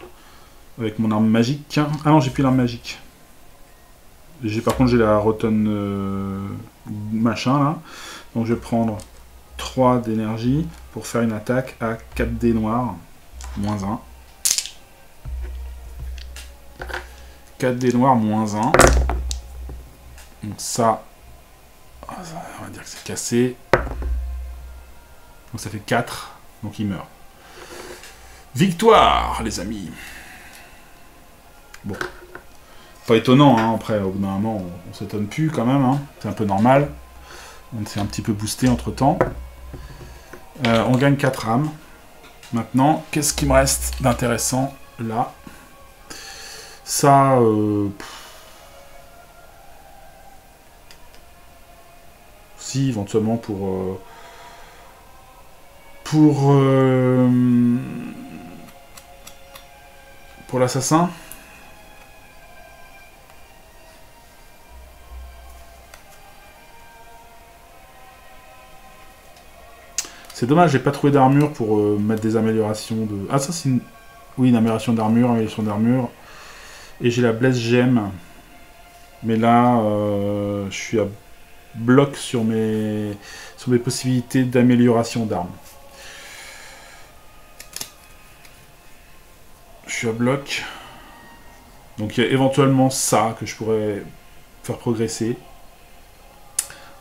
avec mon arme magique. Ah non, j'ai plus l'arme magique. Par contre, j'ai la Rotten machin, là. Donc je vais prendre 3 d'énergie pour faire une attaque à 4 dés noirs. Moins 1. 4 dés noirs, moins 1. Donc ça, on va dire que c'est cassé. Donc ça fait 4. Donc il meurt. Victoire, les amis. Bon. Pas étonnant, hein. Après, au bout d'un moment, on s'étonne plus quand même. Hein. C'est un peu normal. On s'est un petit peu boosté entre-temps. On gagne 4 âmes. Maintenant, qu'est-ce qui me reste d'intéressant là? Ça... si, éventuellement pour l'assassin. C'est dommage, j'ai pas trouvé d'armure pour mettre des améliorations de... Ah, ça c'est une... Oui, une amélioration d'armure. Et j'ai la blesse gemme. Mais là, je suis à bloc sur mes possibilités d'amélioration d'armes. Je suis à bloc. Donc il y a éventuellement ça que je pourrais faire progresser.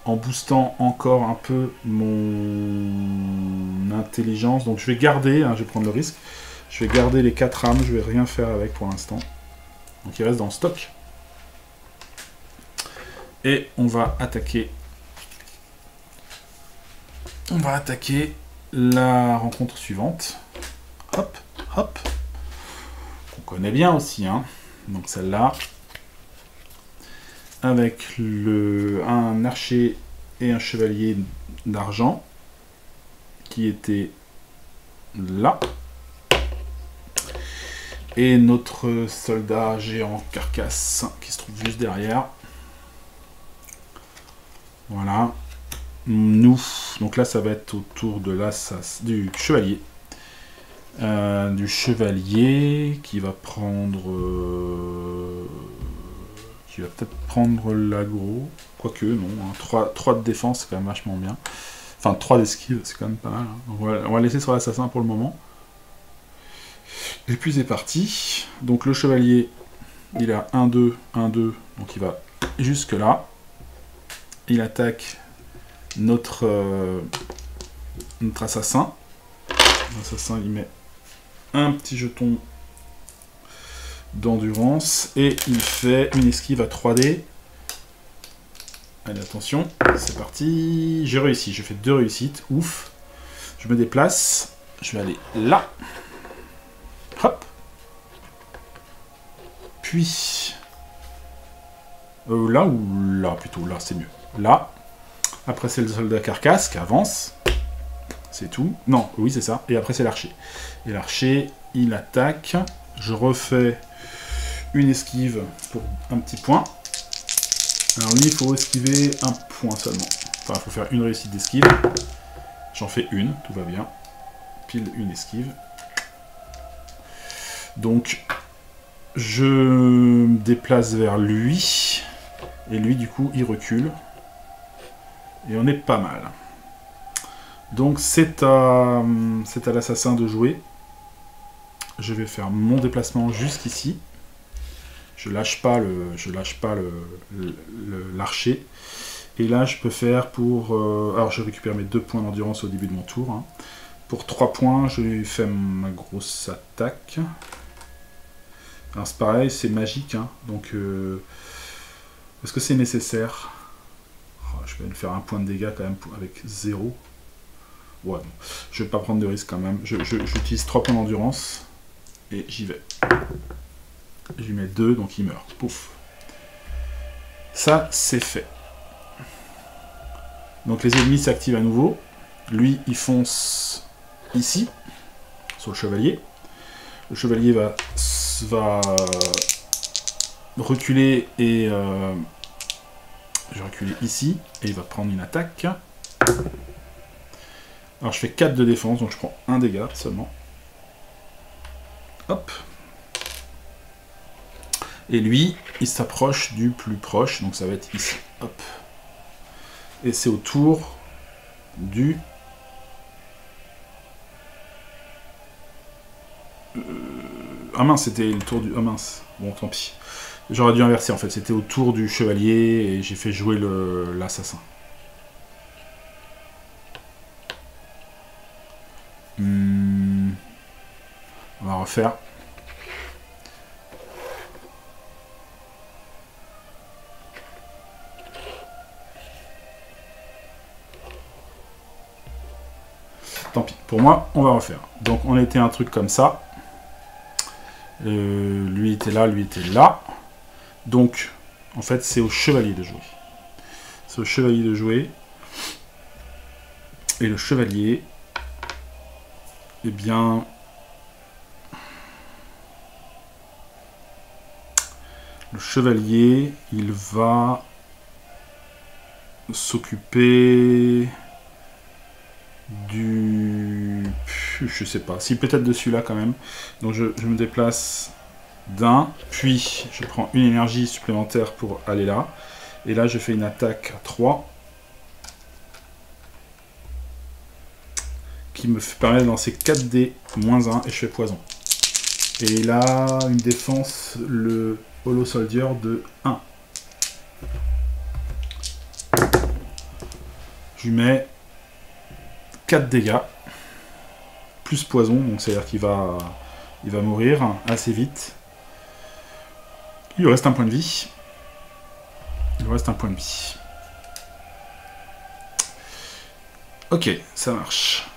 En boostant encore un peu mon intelligence. Donc je vais garder, hein, je vais prendre le risque. Je vais garder les 4 âmes, je vais rien faire avec pour l'instant. Donc il reste dans le stock. Et on va attaquer. On va attaquer la rencontre suivante. Hop, hop. On connaît bien aussi, hein. Donc celle-là. Avec un archer et un chevalier d'argent qui étaient là. Et notre soldat géant carcasse qui se trouve juste derrière. Voilà. nous. Donc là, ça va être au tour de du chevalier. Qui va prendre... qui va peut-être prendre l'aggro. Quoique, non. Hein. 3 de défense, c'est quand même vachement bien. Enfin, 3 d'esquive, c'est quand même pas mal. Hein. On va laisser sur l'assassin pour le moment. Et puis c'est parti. Donc le chevalier, il a 1, 2, 1, 2. Donc il va jusque là. Il attaque notre assassin. L'assassin, il met un petit jeton d'endurance. Et il fait une esquive à 3D. Allez, attention, c'est parti. J'ai réussi, j'ai fait 2 réussites. Ouf. Je me déplace. Je vais aller là. Hop. Puis... là ou là, plutôt. Là, c'est mieux. Là. Après, c'est le soldat carcasse qui avance. C'est tout. Non, oui, c'est ça. Et après, c'est l'archer. Et l'archer, il attaque. Je refais une esquive pour un petit point. Alors lui, il faut esquiver un point seulement. Enfin, il faut faire une réussite d'esquive. J'en fais une, tout va bien. Pile une esquive. Donc, je me déplace vers lui. Et lui, du coup, il recule. Et on est pas mal. Donc, c'est à l'assassin de jouer. Je vais faire mon déplacement jusqu'ici. Je lâche pas l'archer. Et là, je peux faire pour... alors, je récupère mes 2 points d'endurance au début de mon tour. Hein. Pour 3 points, je lui fais ma grosse attaque. Alors, c'est pareil, c'est magique. Hein. Donc, est-ce que c'est nécessaire? Je vais me faire un point de dégâts quand même avec 0. Ouais, non. Je vais pas prendre de risque quand même. J'utilise 3 points d'endurance. Et j'y vais. Je lui mets 2, donc il meurt. Pouf. Ça, c'est fait. Donc les ennemis s'activent à nouveau. Lui, il fonce ici, sur le chevalier. Le chevalier va reculer et... je vais reculer ici, et il va prendre une attaque. Alors je fais 4 de défense, donc je prends 1 dégât seulement. Hop. Et lui, il s'approche du plus proche, donc ça va être ici. Hop. Et c'est au tour du... Ah mince, c'était le tour du... Ah mince, bon tant pis. J'aurais dû inverser en fait, c'était au tour du chevalier et j'ai fait jouer l'assassin. On va refaire. Tant pis, pour moi, on va refaire. Donc on était un truc comme ça. Lui était là, lui était là. Donc, en fait, c'est au chevalier de jouer. C'est au chevalier de jouer. Et le chevalier, eh bien... Le chevalier, il va s'occuper du... Je sais pas. Si, peut-être de celui-là quand même. Donc je me déplace d'un. Puis je prends une énergie supplémentaire pour aller là. Et là, je fais une attaque à 3. Qui me permet de lancer 4D moins 1 et je fais poison. Et il a une défense, le Holo Soldier, de 1. Je lui mets 4 dégâts. Plus poison, donc c'est-à-dire qu'il va mourir assez vite. Il lui reste un point de vie. Il lui reste un point de vie. Ok, ça marche.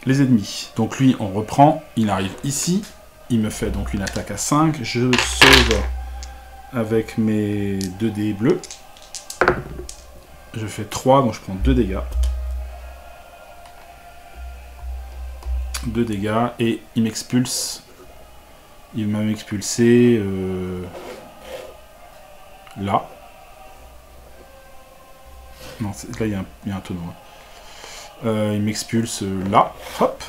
Les ennemis. Donc lui, on reprend. Il arrive ici. Il me fait donc une attaque à 5. Je sauve avec mes 2 dés bleus. Je fais 3, donc je prends 2 dégâts. 2 dégâts. Et il m'expulse. Il m'a expulsé là. Non, là, il y a un tonneau. Il m'expulse là. Hop.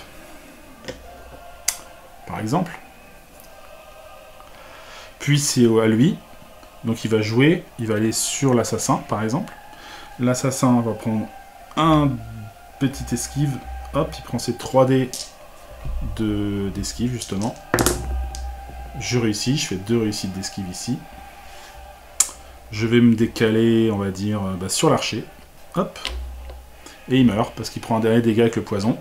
Par exemple. Puis c'est à lui. Donc il va jouer. Il va aller sur l'assassin, par exemple. L'assassin va prendre un petit esquive. Hop, il prend ses 3D d'esquive, justement. Je réussis. Je fais 2 réussites d'esquive ici. Je vais me décaler, on va dire, sur l'archer. Hop. Et il meurt, parce qu'il prend un dernier dégât avec le poison.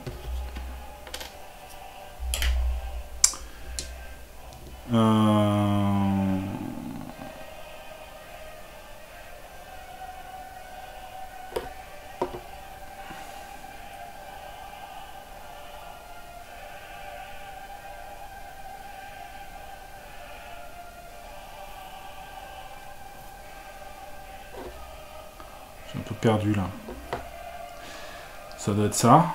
J'ai un peu perdu là. Ça doit être ça.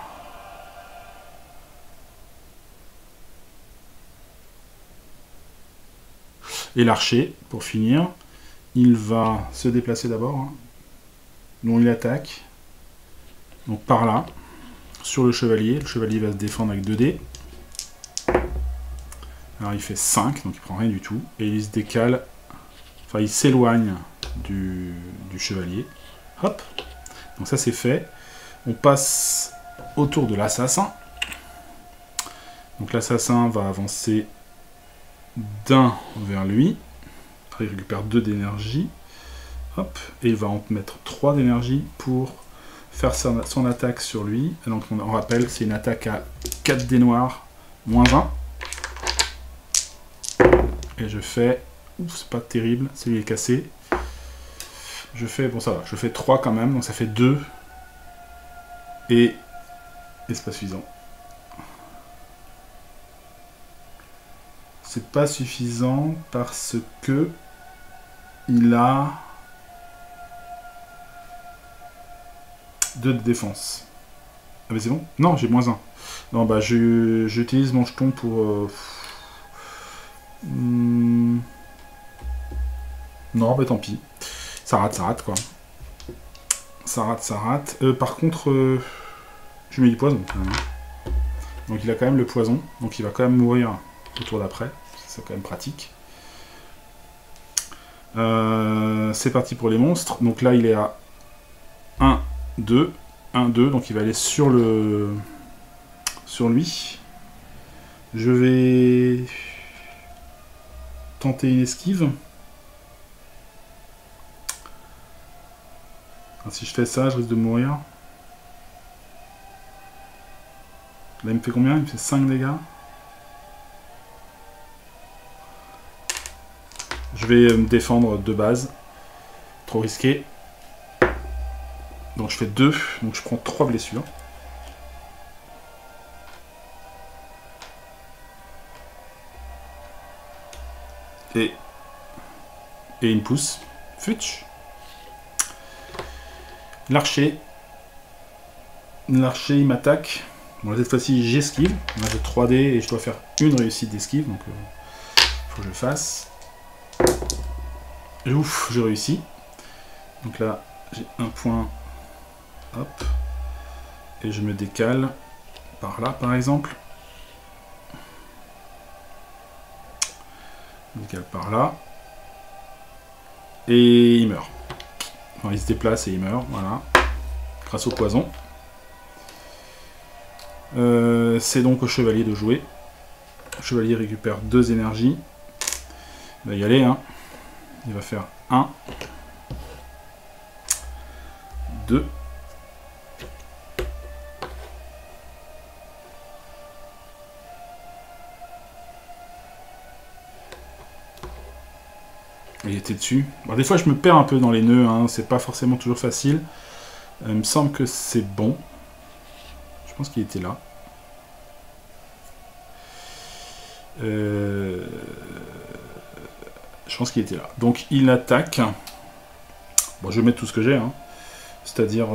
Et l'archer, pour finir, il va se déplacer d'abord. Hein. Donc il attaque. Donc par là, sur le chevalier. Le chevalier va se défendre avec 2 dés. Alors il fait 5, donc il prend rien du tout. Et il se décale, enfin il s'éloigne du chevalier. Hop. Donc ça c'est fait. On passe autour de l'assassin. Donc l'assassin va avancer d'un vers lui. Après, il récupère 2 d'énergie. Hop. Et il va en mettre 3 d'énergie pour faire son attaque sur lui. Et donc on rappelle, c'est une attaque à 4 dés noirs, moins 1. Et je fais... Ouf, c'est pas terrible, celui est cassé. Je fais... Bon ça va, je fais 3 quand même, donc ça fait 2. Et c'est pas suffisant. C'est pas suffisant parce que il a 2 de défense. Ah mais c'est bon? Non, j'ai moins 1. Non, bah j'utilise mon jeton pour... Non, bah tant pis. Ça rate quoi. Ça rate. Par contre, je mets du poison quand même. Donc il a quand même le poison. Donc il va quand même mourir au tour d'après. C'est quand même pratique. C'est parti pour les monstres. Donc là il est à 1, 2. 1, 2. Donc il va aller sur lui. Je vais tenter une esquive. Alors, si je fais ça, je risque de mourir. Là, il me fait combien? Il me fait 5 dégâts. Je vais me défendre de base. Trop risqué. Donc je fais 2. Donc je prends 3 blessures. Et il me pousse. Futch. L'archer. L'archer, il m'attaque. Bon, cette fois-ci, j'esquive. Là, j'ai 3 dés et je dois faire une réussite d'esquive. Donc, faut que je le fasse. Et ouf, j'ai réussi. Donc là, j'ai un point. Hop. Et je me décale par là, par exemple. Je me décale par là. Et il meurt. Enfin, il se déplace et il meurt, voilà. Grâce au poison. C'est donc au chevalier de jouer. Le chevalier récupère 2 énergies. Il va y aller, hein. Il va faire 1, 2. Il était dessus. Bon, des fois, je me perds un peu dans les nœuds, hein. C'est pas forcément toujours facile. Il me semble que c'est bon. Je pense qu'il était là. Je pense qu'il était là. Donc, il attaque. Bon, je vais mettre tout ce que j'ai, hein. C'est-à-dire...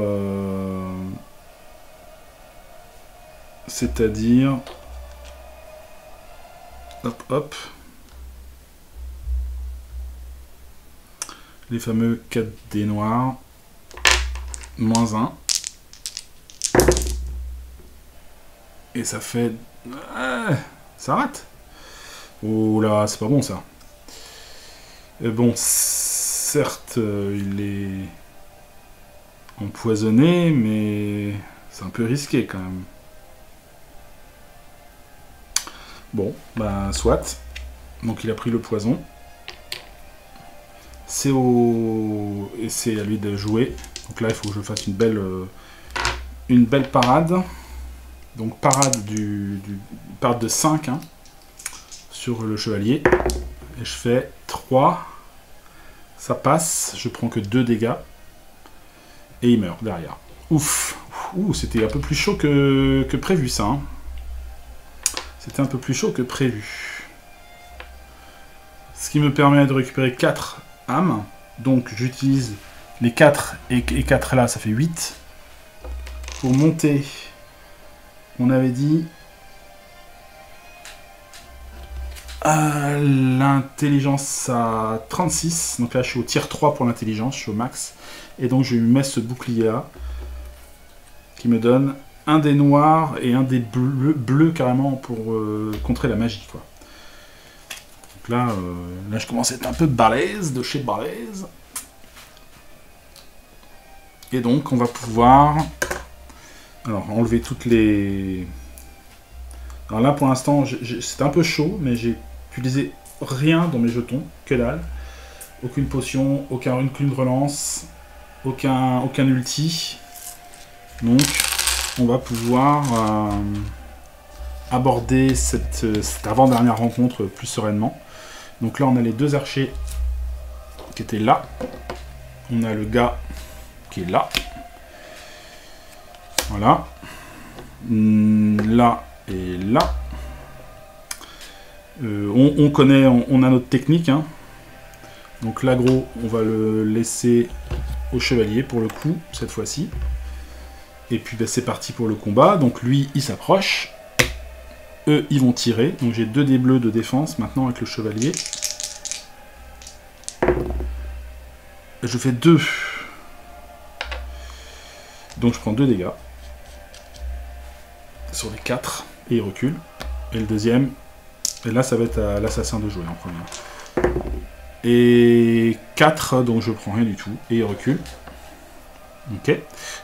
Hop, hop. Les fameux 4 dés noirs. Moins 1. Et ça fait... ça rate. Oh là, c'est pas bon ça. Bon, certes, il est empoisonné, mais c'est un peu risqué quand même. Bon, bah soit. Donc il a pris le poison. C'est et c'est à lui de jouer. Donc là, il faut que je fasse une belle parade. Donc parade parade de 5 hein, sur le chevalier. Et je fais 3. Ça passe. Je prends que 2 dégâts. Et il meurt derrière. Ouf. Ouh, c'était un peu plus chaud que prévu ça. Hein. C'était un peu plus chaud que prévu. Ce qui me permet de récupérer 4 âmes. Donc j'utilise les 4 et 4 là, ça fait 8. Pour monter, on avait dit l'intelligence à 36. Donc là, je suis au tier 3 pour l'intelligence, je suis au max. Et donc je lui mets ce bouclier là, qui me donne un des noirs et un des bleus carrément pour contrer la magie, quoi. Donc là, je commence à être un peu balèze, de chez balèze. Et donc, on va pouvoir enlever toutes les... Alors là, pour l'instant, c'est un peu chaud, mais j'ai utilisé rien dans mes jetons, que dalle. Aucune potion, aucune relance, aucun ulti. Donc, on va pouvoir aborder cette avant-dernière rencontre plus sereinement. Donc là, on a les 2 archers qui étaient là. On a le gars qui est là. Voilà. Là et là. On connaît, on a notre technique. Hein. Donc l'aggro, on va le laisser au chevalier pour le coup, cette fois-ci. Et puis ben, c'est parti pour le combat. Donc lui, il s'approche. Eux, ils vont tirer. Donc j'ai 2 dés bleus de défense maintenant avec le chevalier. Je fais 2. Donc je prends 2 dégâts. Sur les 4. Et il recule. Et le deuxième. Et là, ça va être à l'assassin de jouer en premier. Et 4, donc je prends rien du tout. Et il recule. Ok.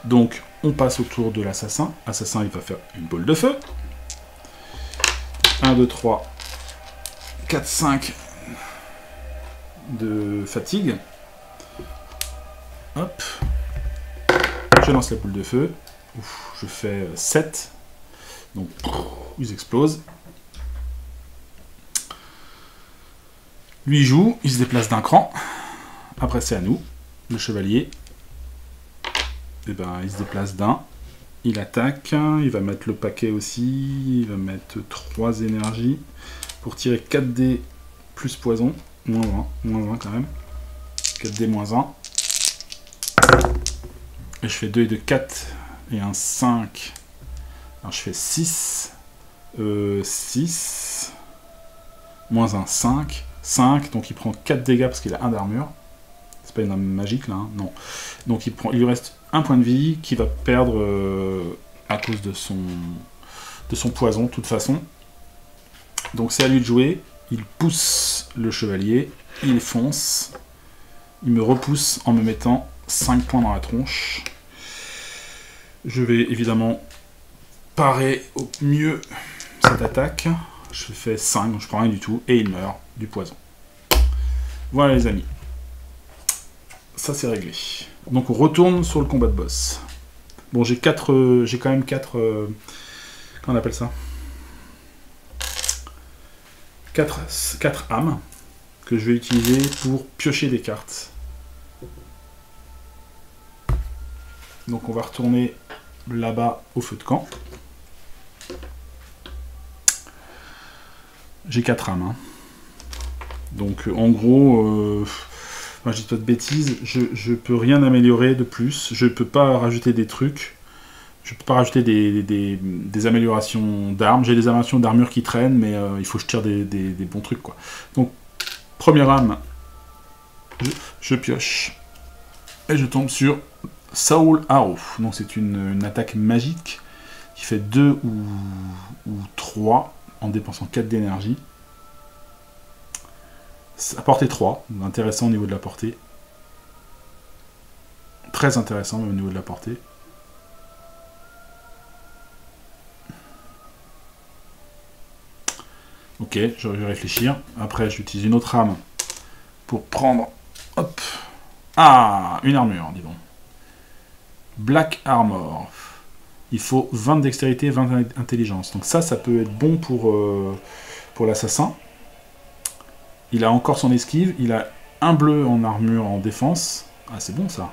Donc on passe au tour de l'assassin. L'assassin, il va faire une boule de feu. 1, 2, 3, 4, 5 de fatigue. Hop. Je lance la boule de feu. Ouf, je fais 7. Donc, ils explosent. Lui, il joue. Il se déplace d'un cran. Après, c'est à nous. Le chevalier. Et ben, il se déplace d'un. Il attaque, il va mettre le paquet aussi, il va mettre 3 énergies pour tirer 4 dés plus poison, moins 20 quand même, 4 dés moins 1. Et je fais 2 et 2, 4 et un 5, alors je fais 6, 6, moins 1, 5, 5, donc il prend 4 dégâts parce qu'il a 1 d'armure. C'est pas une arme magique là, hein, non. Donc il lui reste 1 point de vie qui va perdre à cause de son poison de toute façon. Donc c'est à lui de jouer. Il pousse le chevalier, il fonce, il me repousse en me mettant 5 points dans la tronche. Je vais évidemment parer au mieux cette attaque. Je fais 5, donc je prends rien du tout, et il meurt du poison. Voilà les amis. Ça c'est réglé. Donc on retourne sur le combat de boss. Bon, j'ai quand même 4... comment on appelle ça, 4 âmes que je vais utiliser pour piocher des cartes. Donc on va retourner là-bas au feu de camp. J'ai 4 âmes. Hein. Donc en gros... moi, je dis pas de bêtises, je peux rien améliorer de plus, je peux pas rajouter des trucs, je peux pas rajouter des améliorations d'armes, j'ai des améliorations d'armure qui traînent, mais il faut que je tire des bons trucs, quoi. Donc, première âme, je pioche, et je tombe sur Soul Arrow. Donc c'est une attaque magique qui fait 2 ou 3 en dépensant 4 d'énergie. À portée 3, intéressant au niveau de la portée. Très intéressant au niveau de la portée. Ok, je vais réfléchir. Après, j'utilise une autre arme pour prendre... Hop. Ah, une armure, dis donc. Black Armor. Il faut 20 de dextérité, 20 d'intelligence. Donc ça peut être bon pour l'assassin. Il a encore son esquive. Il a un bleu en armure en défense. Ah, c'est bon ça.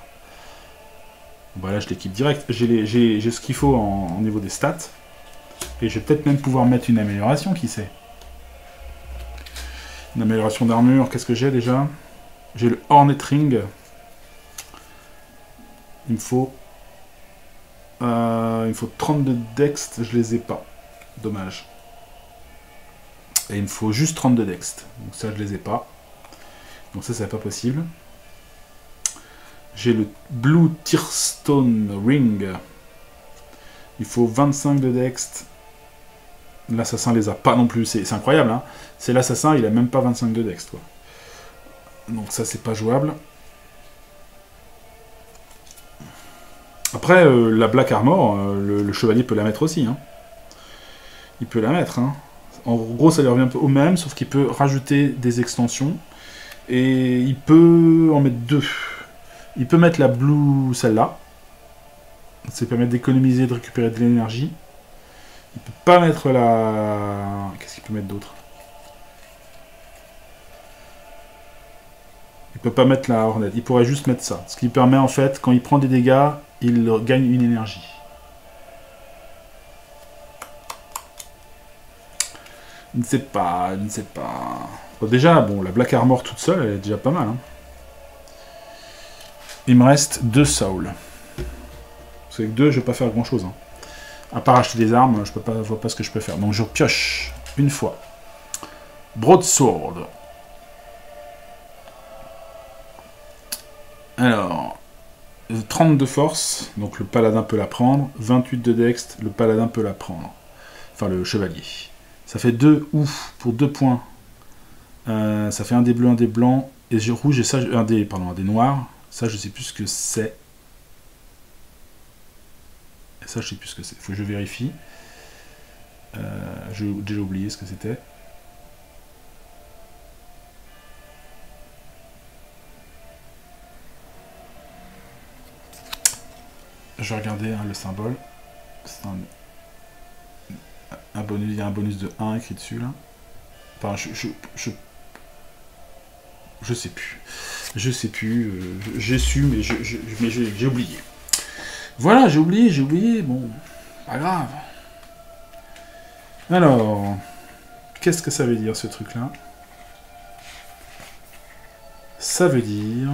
Bah là, je l'équipe direct. J'ai ce qu'il faut en niveau des stats. Et je vais peut-être même pouvoir mettre une amélioration, qui sait. Une amélioration d'armure. Qu'est-ce que j'ai déjà? J'ai le Hornet Ring. Il me faut 32 dext, je les ai pas. Dommage. Et il me faut juste 32 dext. Donc ça, je les ai pas. Donc ça, c'est pas possible. J'ai le Blue Tearstone Ring. Il faut 25 de dext. L'assassin les a pas non plus. C'est incroyable, hein. C'est l'assassin, il a même pas 25 de dext, quoi. Donc ça, c'est pas jouable. Après, la Black Armor, le chevalier peut la mettre aussi. Hein. Il peut la mettre. Hein. En gros, ça lui revient un peu au même, sauf qu'il peut rajouter des extensions. Et il peut en mettre 2. Il peut mettre la Blue, celle-là. Ça permet d'économiser, de récupérer de l'énergie. Il peut pas mettre la... Qu'est-ce qu'il peut mettre d'autre? Il peut pas mettre la Hornet. Il pourrait juste mettre ça. Ce qui permet, en fait, quand il prend des dégâts, il gagne une énergie. Je ne sais pas, je ne sais pas. Bon, déjà, bon, la Black Armor toute seule, elle est déjà pas mal. Hein. Il me reste 2 Soul. Parce qu'avec 2, je ne vais pas faire grand-chose. Hein. À part acheter des armes, je ne vois pas ce que je peux faire. Donc je pioche une fois. Broadsword. Alors... 30 de force, donc le paladin peut la prendre. 28 de dext, le paladin peut la prendre. Enfin, le chevalier. Ça fait 2 ouf pour 2 points. Ça fait un des bleus, un des blancs. Et j'ai rouge et ça, un des noirs. Ça, je sais plus ce que c'est. Et ça, je sais plus ce que c'est. Faut que je vérifie. J'ai déjà oublié ce que c'était. Je vais regarder hein, le symbole. C'est un bonus, il y a un bonus de 1 écrit dessus là. Enfin, je sais plus. Je sais plus. J'ai su, mais j'ai oublié. Voilà, j'ai oublié. Bon, pas grave. Alors, qu'est-ce que ça veut dire ce truc-là? Ça veut dire...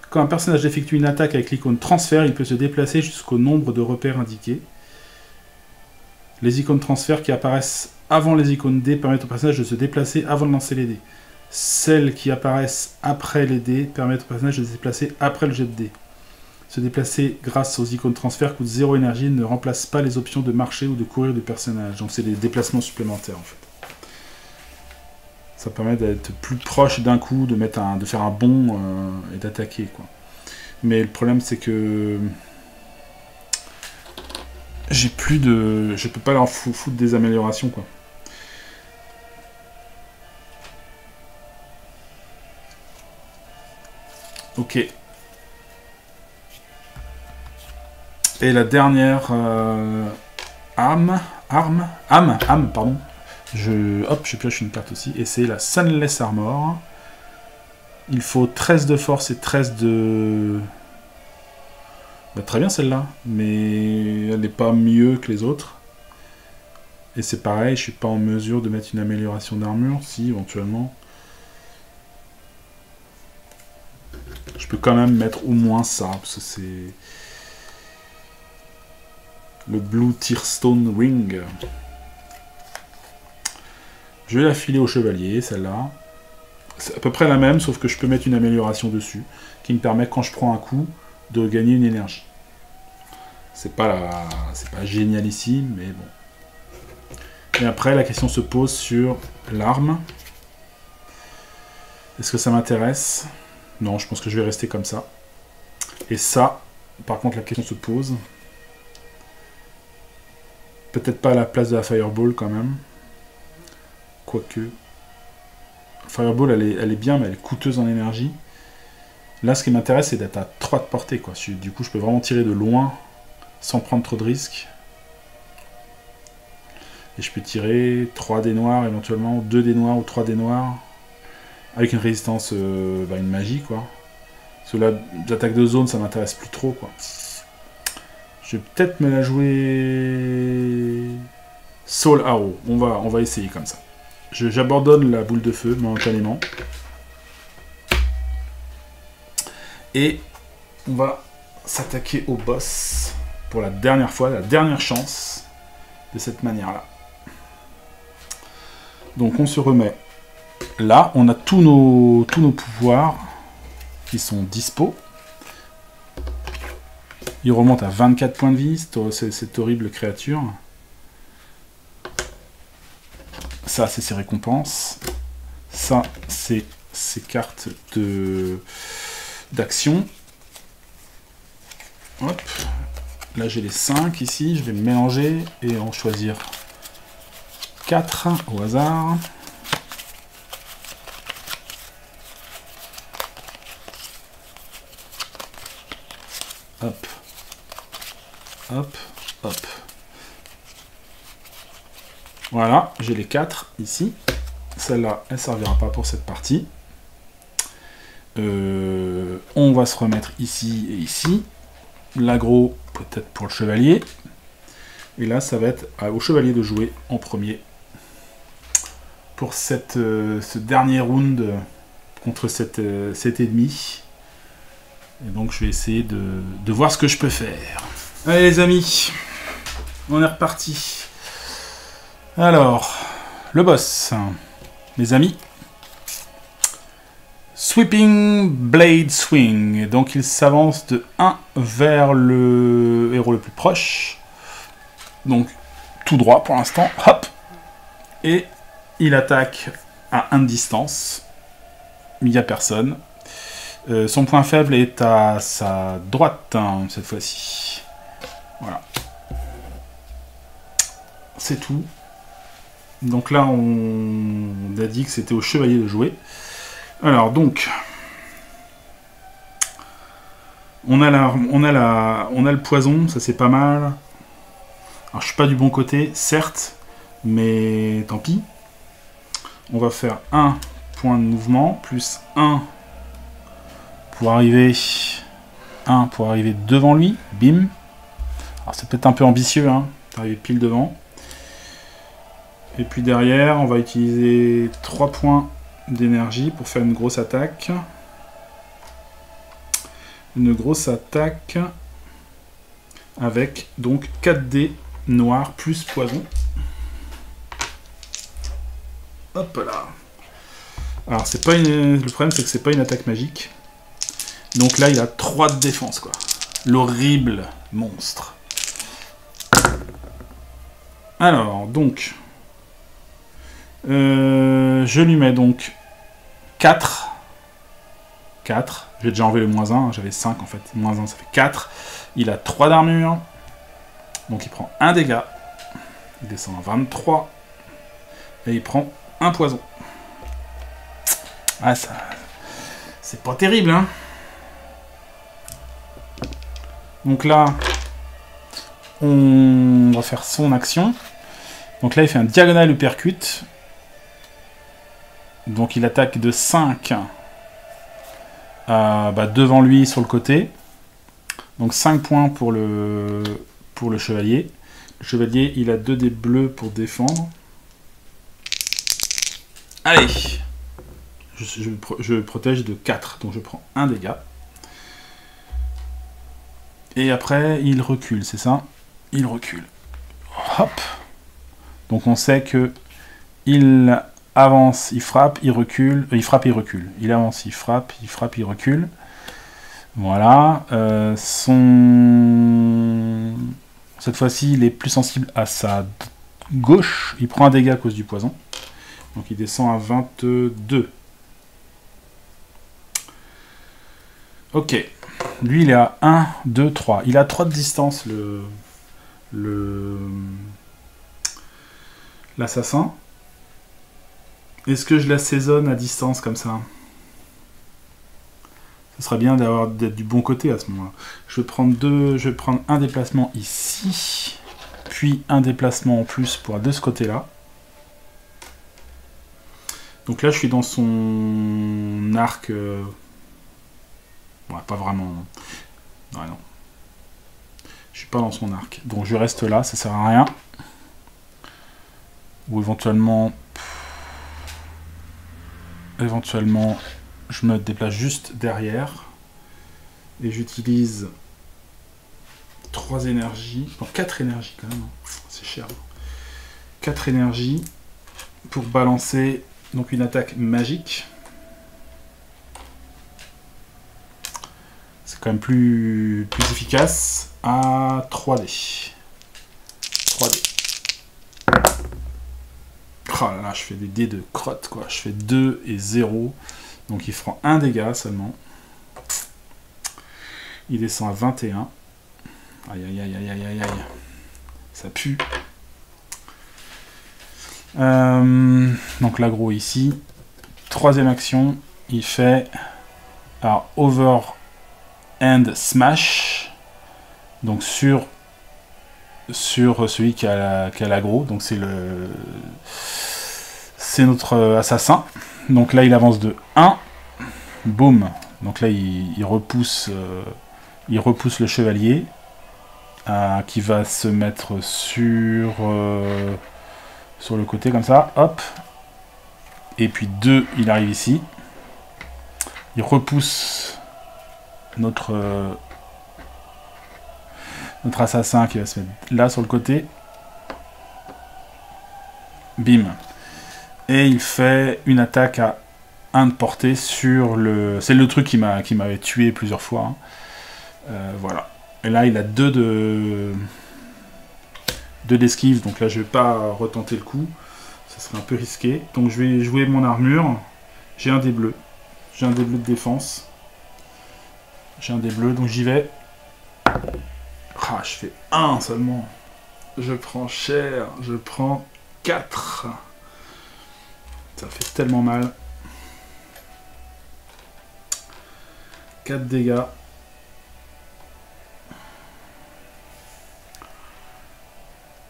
Quand un personnage effectue une attaque avec l'icône transfert, il peut se déplacer jusqu'au nombre de repères indiqués. Les icônes transfert qui apparaissent avant les icônes D permettent au personnage de se déplacer avant de lancer les dés. Celles qui apparaissent après les dés permettent au personnage de se déplacer après le jet de dés. Se déplacer grâce aux icônes transfert coûte 0 énergie et ne remplace pas les options de marcher ou de courir du personnage. Donc c'est des déplacements supplémentaires en fait. Ça permet d'être plus proche d'un coup, de faire un bond et d'attaquer, quoi. Mais le problème, c'est que j'ai plus de... Je peux pas leur foutre des améliorations, quoi. Ok. Et la dernière âme, pardon. Je pioche une carte aussi, et c'est la Sunless Armor. Il faut 13 de force et 13 de... Bah, très bien celle-là, mais elle n'est pas mieux que les autres. Et c'est pareil, je suis pas en mesure de mettre une amélioration d'armure, si éventuellement. Je peux quand même mettre au moins ça, parce que c'est... Le Blue Tearstone Ring. Je vais la filer au chevalier, celle-là. C'est à peu près la même, sauf que je peux mettre une amélioration dessus, qui me permet, quand je prends un coup, de gagner une énergie. C'est pas génial ici, mais bon. Et après, la question se pose sur l'arme. Est-ce que ça m'intéresse? Non, je pense que je vais rester comme ça. Et ça, par contre, la question se pose. Peut-être pas à la place de la Fireball, quand même. Quoique... Fireball, elle est bien, mais elle est coûteuse en énergie. Là, ce qui m'intéresse, c'est d'être à 3 de portée, quoi. Du coup, je peux vraiment tirer de loin, sans prendre trop de risques. Et je peux tirer 3 dés noirs, éventuellement, 2 dés noirs ou 3 dés noirs. Avec une résistance, une magie, quoi. Parce que là, l'attaque de zone, ça m'intéresse plus trop, quoi. Je vais peut-être me la jouer... Soul Arrow. On va essayer comme ça. J'abandonne la boule de feu momentanément. Et on va s'attaquer au boss pour la dernière fois, la dernière chance de cette manière-là. Donc on se remet là. On a tous nos pouvoirs qui sont dispo. Il remonte à 24 points de vie, cette horrible créature. Ça, c'est ses récompenses. Ça, c'est ses cartes d'action. Hop. Là, j'ai les 5 ici. Je vais me mélanger et en choisir 4 au hasard. Hop. Hop. Hop. Voilà, j'ai les 4 ici. Celle-là, elle ne servira pas pour cette partie. On va se remettre ici et ici. L'aggro, peut-être pour le chevalier. Et là, ça va être au chevalier de jouer en premier. Pour ce dernier round contre cet ennemi. Et donc, je vais essayer de voir ce que je peux faire. Allez, les amis. On est reparti. Alors, le boss, mes amis. Sweeping Blade Swing. Et donc il s'avance de 1 vers le héros le plus proche. Donc tout droit pour l'instant. Hop. Et il attaque à 1 de distance. Il n'y a personne. Son point faible est à sa droite, hein, cette fois-ci. Voilà. C'est tout. Donc là, on a dit que c'était au chevalier de jouer. Alors, donc... On a le poison, ça c'est pas mal. Alors, je suis pas du bon côté, certes, mais tant pis. On va faire 1 point de mouvement, plus 1 pour arriver... 1 pour arriver devant lui, bim. Alors, c'est peut-être un peu ambitieux, hein, d'arriver pile devant. Et puis derrière, on va utiliser 3 points d'énergie pour faire une grosse attaque. Une grosse attaque avec donc 4 dés noirs plus poison. Hop là. Alors c'est pas le problème, c'est que c'est pas une attaque magique. Donc là il a 3 de défense, quoi. L'horrible monstre. Alors donc je lui mets donc 4. 4. J'ai déjà enlevé le moins 1, j'avais 5 en fait. Moins 1, ça fait 4. Il a 3 d'armure. Donc il prend 1 dégât. Il descend à 23. Et il prend 1 poison. Ah, ça... c'est pas terrible, hein. Donc là, on va faire son action. Donc là, il fait un diagonal uppercut. Donc il attaque de 5 devant lui sur le côté. Donc 5 points pour le chevalier. Le chevalier, il a 2 dés bleus pour défendre. Allez, je protège de 4, donc je prends 1 dégât. Et après, il recule, c'est ça? Il recule. Hop. Donc on sait que il avance, il frappe, il recule, il frappe, il recule. Il avance, il frappe, il recule. Voilà. Cette fois-ci, il est plus sensible à sa gauche. Il prend un dégât à cause du poison. Donc il descend à 22. Ok. Lui, il est à 1, 2, 3. Il a 3 de distance, l'assassin. Est-ce que je l'assaisonne à distance comme ça? Ce serait bien d'être du bon côté à ce moment-là. Je vais prendre un déplacement ici, puis un déplacement en plus pour de ce côté-là. Donc là, je suis dans son arc. Ouais, pas vraiment. Ouais, non. Je suis pas dans son arc. Donc je reste là, ça sert à rien. Ou éventuellement... Éventuellement, je me déplace juste derrière. Et j'utilise 3 énergies. Non, 4 énergies quand même. C'est cher. 4 énergies pour balancer donc une attaque magique. C'est quand même plus efficace. À 3D. 3D. Oh là là, je fais des dés de crotte, quoi. Je fais 2 et 0. Donc il prend 1 dégât seulement. Il descend à 21. Aïe, aïe, aïe, aïe, aïe, aïe, aïe. Ça pue. Donc l'aggro ici. 3e action, il fait... Alors, Overhand Smash. Donc sur celui qui a l'aggro. Donc c'est notre assassin. Donc là il avance de 1. Boum. Donc là il repousse le chevalier qui va se mettre sur le côté comme ça. Hop. Et puis 2, il arrive ici. Il repousse notre assassin qui va se mettre là sur le côté. Bim. Et il fait une attaque à 1 de portée sur le... C'est le truc qui m'avait tué plusieurs fois. Hein. Voilà. Et là, il a 2 d'esquive. Donc là, je vais pas retenter le coup. Ça serait un peu risqué. Donc je vais jouer mon armure. J'ai un dé bleu. J'ai un dé bleu de défense. J'ai un dé bleu, donc j'y vais. Ah, je fais 1 seulement. Je prends cher. Je prends 4. Ça fait tellement mal. 4 dégâts.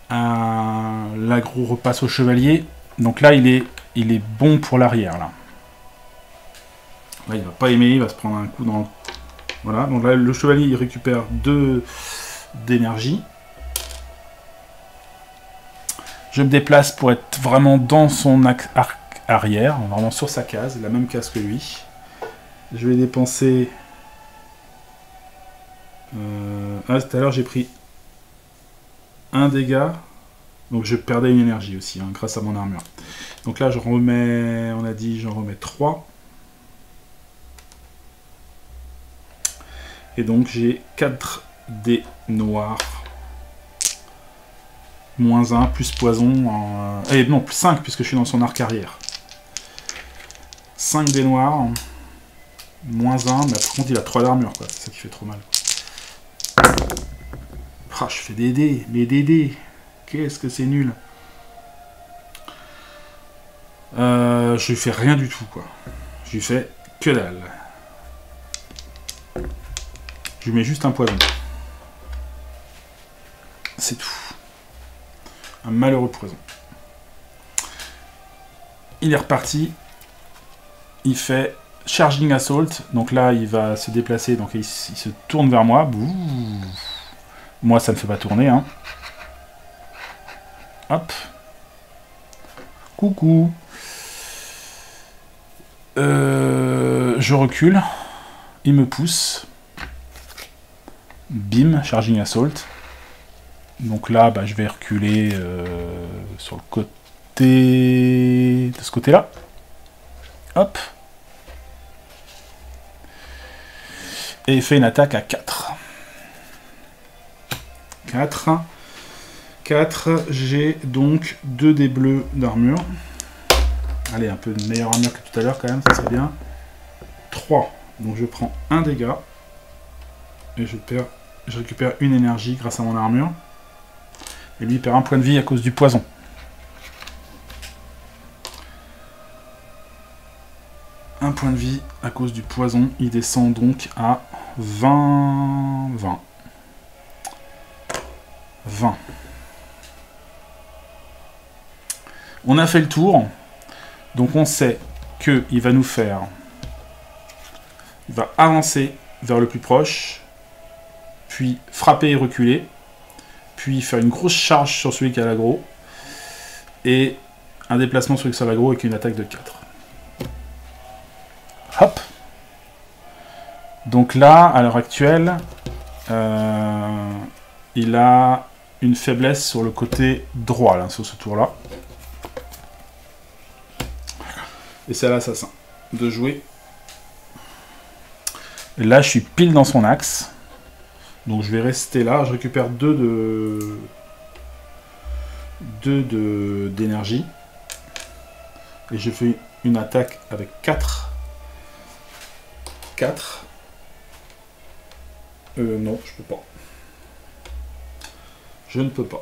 L'aggro repasse au chevalier. Donc là, il est bon pour l'arrière. Là, il va pas aimer. Il va se prendre un coup dans... Voilà. Donc là, le chevalier, il récupère 2 d'énergie. Je me déplace pour être vraiment dans son arc arrière, vraiment sur sa case, la même case que lui. Je vais dépenser... tout à l'heure j'ai pris 1 dégât, donc je perdais une énergie aussi, hein, grâce à mon armure. Donc là je remets, on a dit, j'en remets 3. Et donc j'ai 4 dés noirs. Moins 1, plus poison. Non, plus 5, puisque je suis dans son arc arrière. 5 dés noirs. Moins 1, mais par contre il a 3 d'armure, quoi. C'est ça qui fait trop mal. Ah, je fais des dés, mais des dés. Qu'est-ce que c'est nul. Je lui fais rien du tout, quoi. Je lui fais que dalle. Je lui mets juste un poison. C'est tout. Un malheureux poison. Il est reparti. Il fait Charging Assault. Donc là, il va se déplacer. Donc il se tourne vers moi. Bouh. Moi, ça ne me fait pas tourner. Hein. Hop. Coucou. Je recule. Il me pousse. Bim. Charging Assault. Donc là, bah, je vais reculer sur le côté... de ce côté-là. Hop. Et il fait une attaque à 4. 4, j'ai donc 2 dés bleus d'armure. Allez, un peu de meilleure armure que tout à l'heure quand même, ça serait bien. 3, donc je prends un dégât. Et je récupère une énergie grâce à mon armure. Et lui il perd un point de vie à cause du poison. Un point de vie à cause du poison, il descend donc à 20. On a fait le tour, donc on sait qu'il va nous faire... Il va avancer vers le plus proche, puis frapper et reculer, puis faire une grosse charge sur celui qui a l'aggro, et un déplacement sur celui qui a l'aggro avec une attaque de 4. Hop. Donc là, à l'heure actuelle, il a une faiblesse sur le côté droit, là, sur ce tour-là. Et c'est à l'assassin de jouer. Et là, je suis pile dans son axe. Donc je vais rester là. Je récupère 2 d'énergie. Et je fais une attaque avec 4. Non, je peux pas. Je ne peux pas.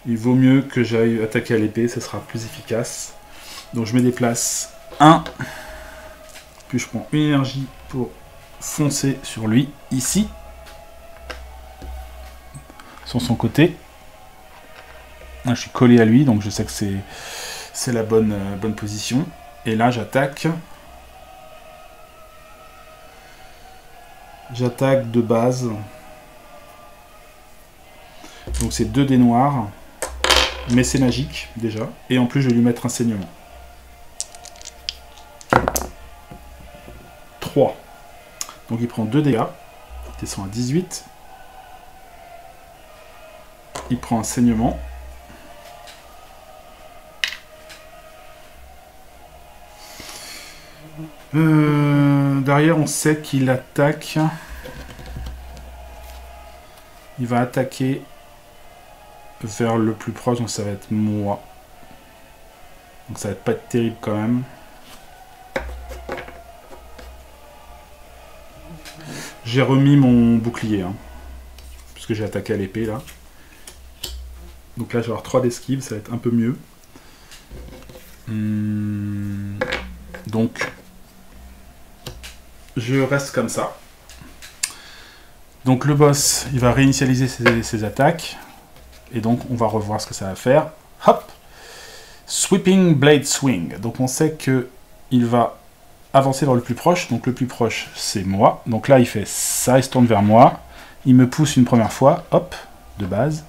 Il vaut mieux que j'aille attaquer à l'épée, ce sera plus efficace. Donc je me déplace 1. Puis je prends une énergie pour foncer sur lui, ici. Sur son côté. Là, je suis collé à lui, donc je sais que c'est la bonne position. Et là, j'attaque. J'attaque de base. Donc c'est 2 dés noirs. Mais c'est magique, déjà. Et en plus, je vais lui mettre un saignement. 3. Donc il prend 2 dégâts. Il descend à 18. Il prend un saignement. Derrière, on sait qu'il attaque. Il va attaquer vers le plus proche, donc ça va être moi. Donc ça va pas être terrible quand même. J'ai remis mon bouclier, hein, puisque j'ai attaqué à l'épée là. Donc là, je vais avoir 3 d'esquive, ça va être un peu mieux. Donc, je reste comme ça. Donc le boss, il va réinitialiser ses attaques. Et donc, on va revoir ce que ça va faire. Hop! Sweeping Blade Swing. Donc on sait qu'il va avancer vers le plus proche. Donc le plus proche, c'est moi. Donc là, il fait ça, il se tourne vers moi. Il me pousse une première fois. Hop! De base.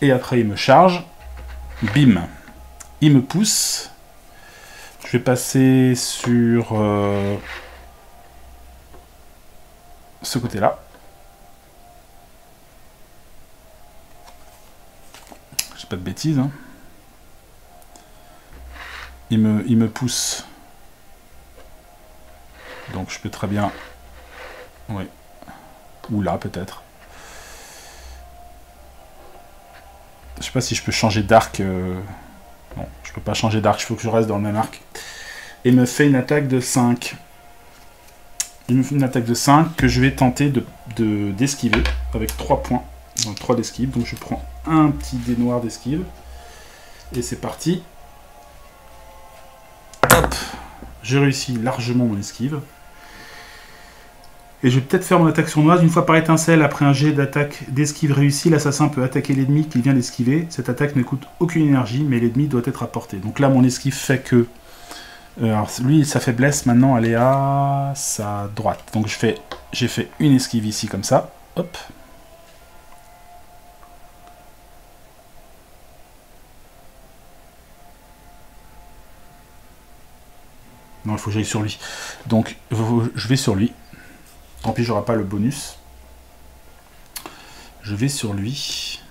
Et après, il me charge. Bim! Il me pousse. Je vais passer sur ce côté-là. Je dis pas de bêtises. Hein. Il me pousse. Donc je peux très bien... Oui. Ou là, peut-être. Je sais pas si je peux changer d'arc. Non, je peux pas changer d'arc. Il faut que je reste dans le même arc. Et il me fait une attaque de 5. Il me fait une attaque de 5 que je vais tenter d'esquiver avec 3 points. Donc 3 d'esquive. Donc je prends un petit dé noir d'esquive. Et c'est parti. Hop. Je réussis largement mon esquive. Et je vais peut-être faire mon attaque sournoise. Une fois par étincelle, après un jet d'attaque d'esquive réussi, l'assassin peut attaquer l'ennemi qui vient d'esquiver. Cette attaque ne coûte aucune énergie, mais l'ennemi doit être à portée. Donc là, mon esquive fait que... alors lui, sa faiblesse, maintenant, elle est à sa droite. Donc j'ai fait une esquive ici, comme ça. Hop. Non, il faut que j'aille sur lui. Donc, je vais sur lui. Tant pis, j'aurai pas le bonus. Je vais sur lui.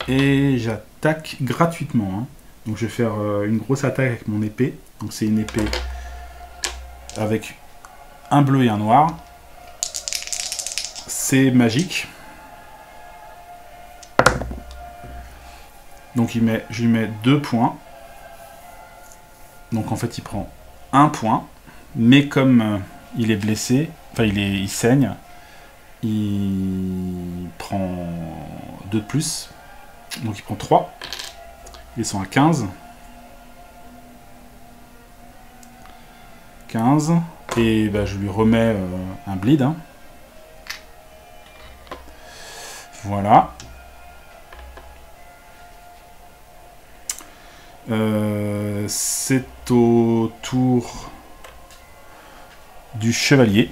Et j'attaque gratuitement. Hein. Donc, je vais faire une grosse attaque avec mon épée. Donc c'est une épée avec un bleu et un noir. C'est magique. Donc je lui mets 2 points. Donc en fait il prend 1 point. Mais comme il est blessé, enfin il saigne, il prend 2 de plus. Donc il prend 3. Ils sont à 15. 15. Et bah, je lui remets un bleed. Hein. Voilà. C'est au tour du chevalier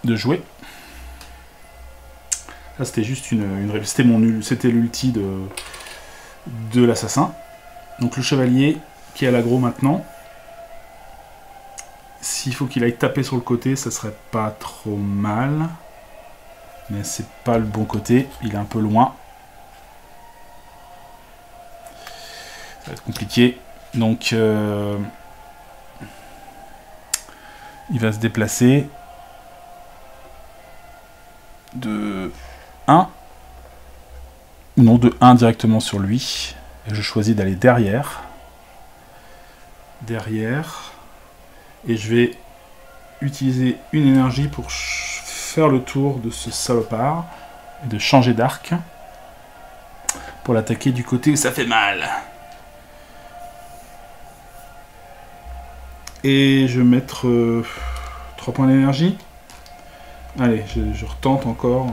de jouer. Là c'était juste c'était l'ulti de l'assassin. Donc le chevalier qui est à l'aggro maintenant. S'il faut qu'il aille taper sur le côté, ça serait pas trop mal. Mais c'est pas le bon côté, il est un peu loin. Ça va être compliqué. Donc il va se déplacer de 1. Non, de 1 directement sur lui. Et je choisis d'aller derrière. Derrière. Et je vais utiliser une énergie pour faire le tour de ce salopard. Et de changer d'arc. Pour l'attaquer du côté où ça fait mal. Et je vais mettre 3 points d'énergie. Allez, je retente encore.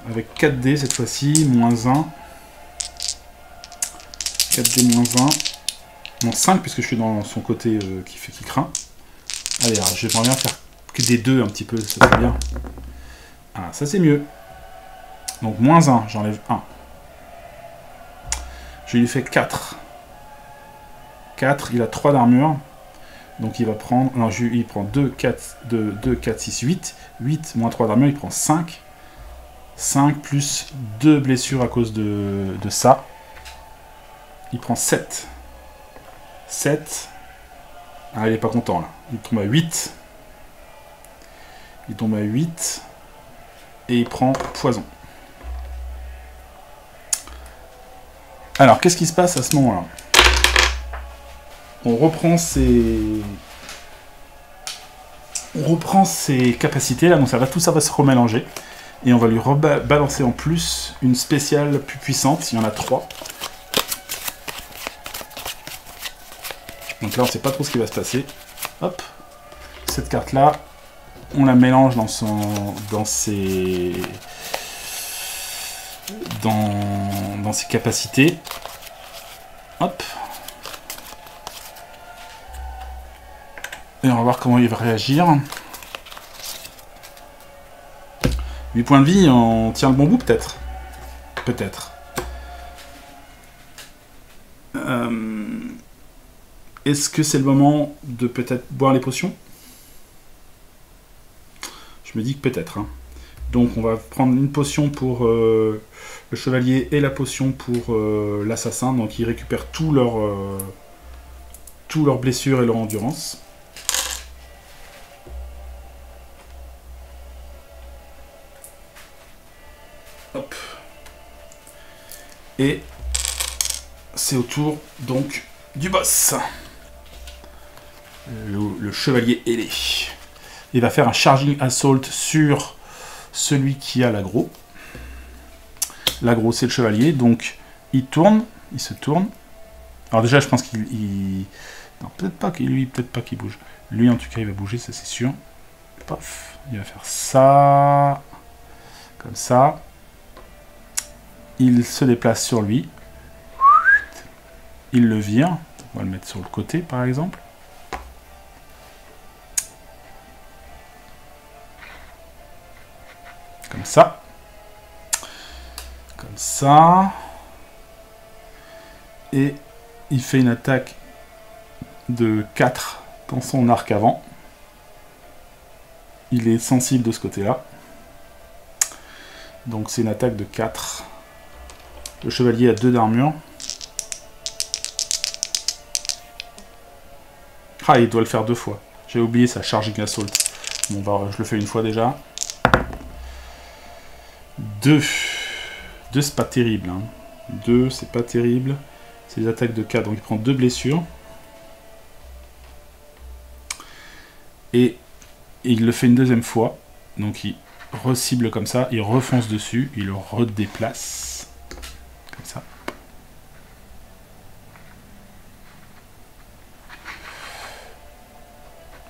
Avec 4D cette fois-ci, moins 1. 4D moins 1. Non, 5 puisque je suis dans son côté qui craint. Allez, alors, j'aimerais bien faire que des 2 un petit peu, ça serait bien. Ah, ça c'est mieux. Donc moins 1, j'enlève 1. Je lui fais 4. 4, il a 3 d'armure. Donc il va prendre... Non, il prend 2, 4, 6, 8. 8 moins 3 d'armure, il prend 5. 5 plus 2 blessures à cause de ça. Il prend 7. 7. Ah, il est pas content là. Il tombe à 8. Il tombe à 8. Et il prend poison. Alors, qu'est-ce qui se passe à ce moment-là? On reprend ses capacités là, donc tout ça va se remélanger. Et on va lui rebalancer en plus une spéciale plus puissante. Il y en a 3. Donc là, on ne sait pas trop ce qui va se passer. Hop. Cette carte-là, on la mélange dans ses capacités. Hop. Et on va voir comment il va réagir. 8 points de vie, on tient le bon bout peut-être. Peut-être. Est-ce que c'est le moment de peut-être boire les potions? Je me dis que peut-être. Hein. Donc on va prendre une potion pour le chevalier et la potion pour l'assassin. Donc ils récupèrent toutes leurs blessures et leur endurance. Hop. Et c'est au tour donc du boss. Le chevalier ailé. Il va faire un charging assault sur celui qui a l'aggro. L'aggro c'est le chevalier, donc il se tourne. Alors déjà je pense qu'il... Non, peut-être pas qu'il bouge. Lui en tout cas il va bouger, ça c'est sûr. Paf, il va faire ça. Comme ça. Il se déplace sur lui. Il le vire. On va le mettre sur le côté par exemple. Comme ça. Comme ça. Et il fait une attaque de 4 dans son arc avant. Il est sensible de ce côté-là. Donc c'est une attaque de 4. Le chevalier a 2 d'armure. Ah, il doit le faire 2 fois. J'ai oublié sa Charging Assault. Bon, bah, je le fais une fois déjà. 2. 2, c'est pas terrible. Hein. 2, c'est pas terrible. C'est des attaques de 4, donc il prend 2 blessures. Et il le fait une deuxième fois. Donc il recible comme ça, il refonce dessus, il le redéplace. Comme ça.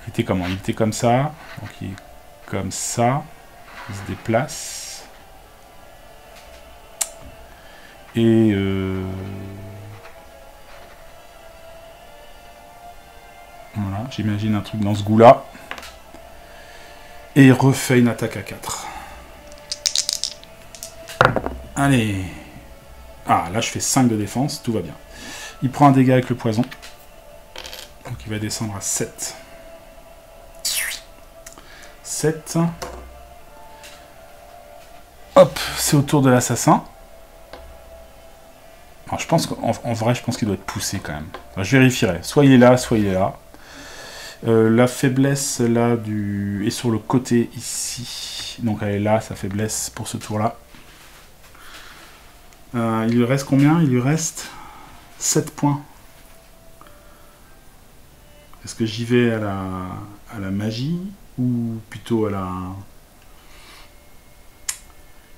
Il était comment? Il était comme ça. Donc il est comme ça. Il se déplace. Et voilà, j'imagine un truc dans ce goût-là. Et il refait une attaque à 4. Allez. Ah, là je fais 5 de défense, tout va bien. Il prend un dégât avec le poison. Donc il va descendre à 7. 7. Hop, c'est au tour de l'assassin. Je pense qu'en vrai, je pense qu'il doit être poussé quand même. Enfin, je vérifierai. Soit il est là, soit il est là. La faiblesse là est sur le côté ici. Donc elle est là, sa faiblesse pour ce tour-là. Il lui reste combien? Il lui reste 7 points. Est-ce que j'y vais à la magie ou plutôt à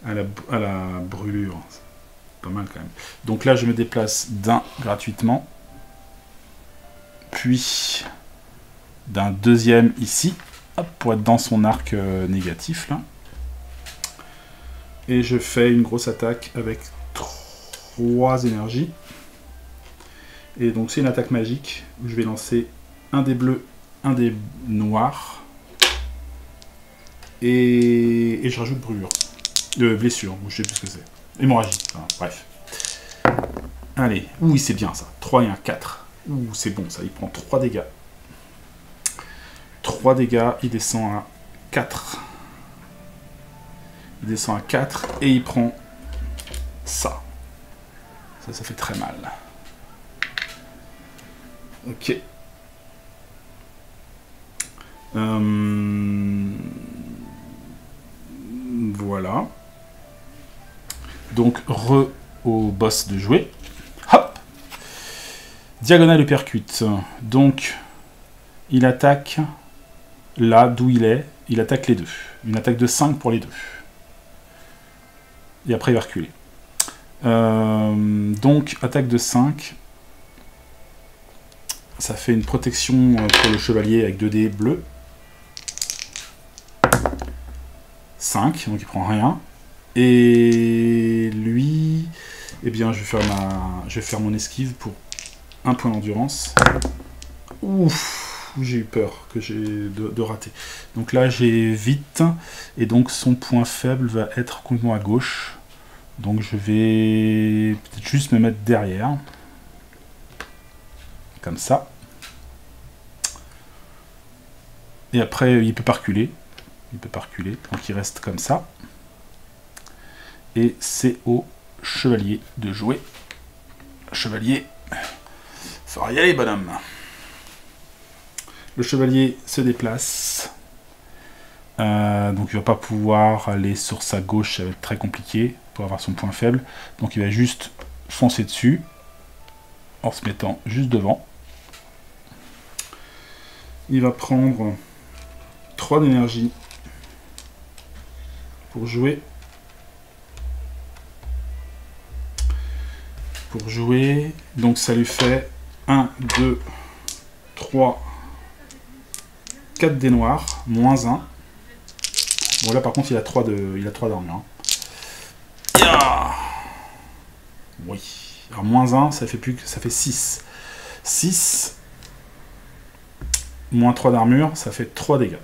la brûlure? Pas mal quand même. Donc là, je me déplace d'un gratuitement. Puis d'un deuxième ici. Hop, pour être dans son arc négatif là. Et je fais une grosse attaque avec 3 énergies. Et donc c'est une attaque magique où je vais lancer un des bleus, un des noirs. Et je rajoute brûlure. Blessure, je sais plus ce que c'est. Hémorragie, enfin, bref. Allez, oui c'est bien ça. 3 et un 4. Ouh, c'est bon ça, il prend 3 dégâts. 3 dégâts, il descend à 4. Il descend à 4 et il prend ça. Ça fait très mal. Ok. Voilà. Donc, au boss de jouer. Hop! Diagonale uppercut. Donc, il attaque là d'où il est. Il attaque les deux. Une attaque de 5 pour les deux. Et après, il va reculer. Donc, attaque de 5. Ça fait une protection pour le chevalier avec 2 dés bleus. 5, donc il prend rien. Et lui, eh bien, je vais faire mon esquive pour 1 point d'endurance. Ouf, j'ai eu peur de rater. Donc là, j'ai vite, et donc son point faible va être complètement à gauche. Donc je vais peut-être juste me mettre derrière. Comme ça. Et après, il peut pas reculer. Il peut pas reculer, donc il reste comme ça. Et c'est au chevalier de jouer. Chevalier, faudra y aller, bonhomme. Le chevalier se déplace. Donc il va pas pouvoir aller sur sa gauche, ça va être très compliqué pour avoir son point faible. Donc il va juste foncer dessus en se mettant juste devant. Il va prendre 3 d'énergie pour jouer. Donc ça lui fait 1, 2, 3, 4 dés noirs, moins 1. Bon là par contre il a 3 d'armure. Hein. Yeah. Oui. Alors moins 1, ça fait 6. 6 moins 3 d'armure, ça fait 3 dégâts.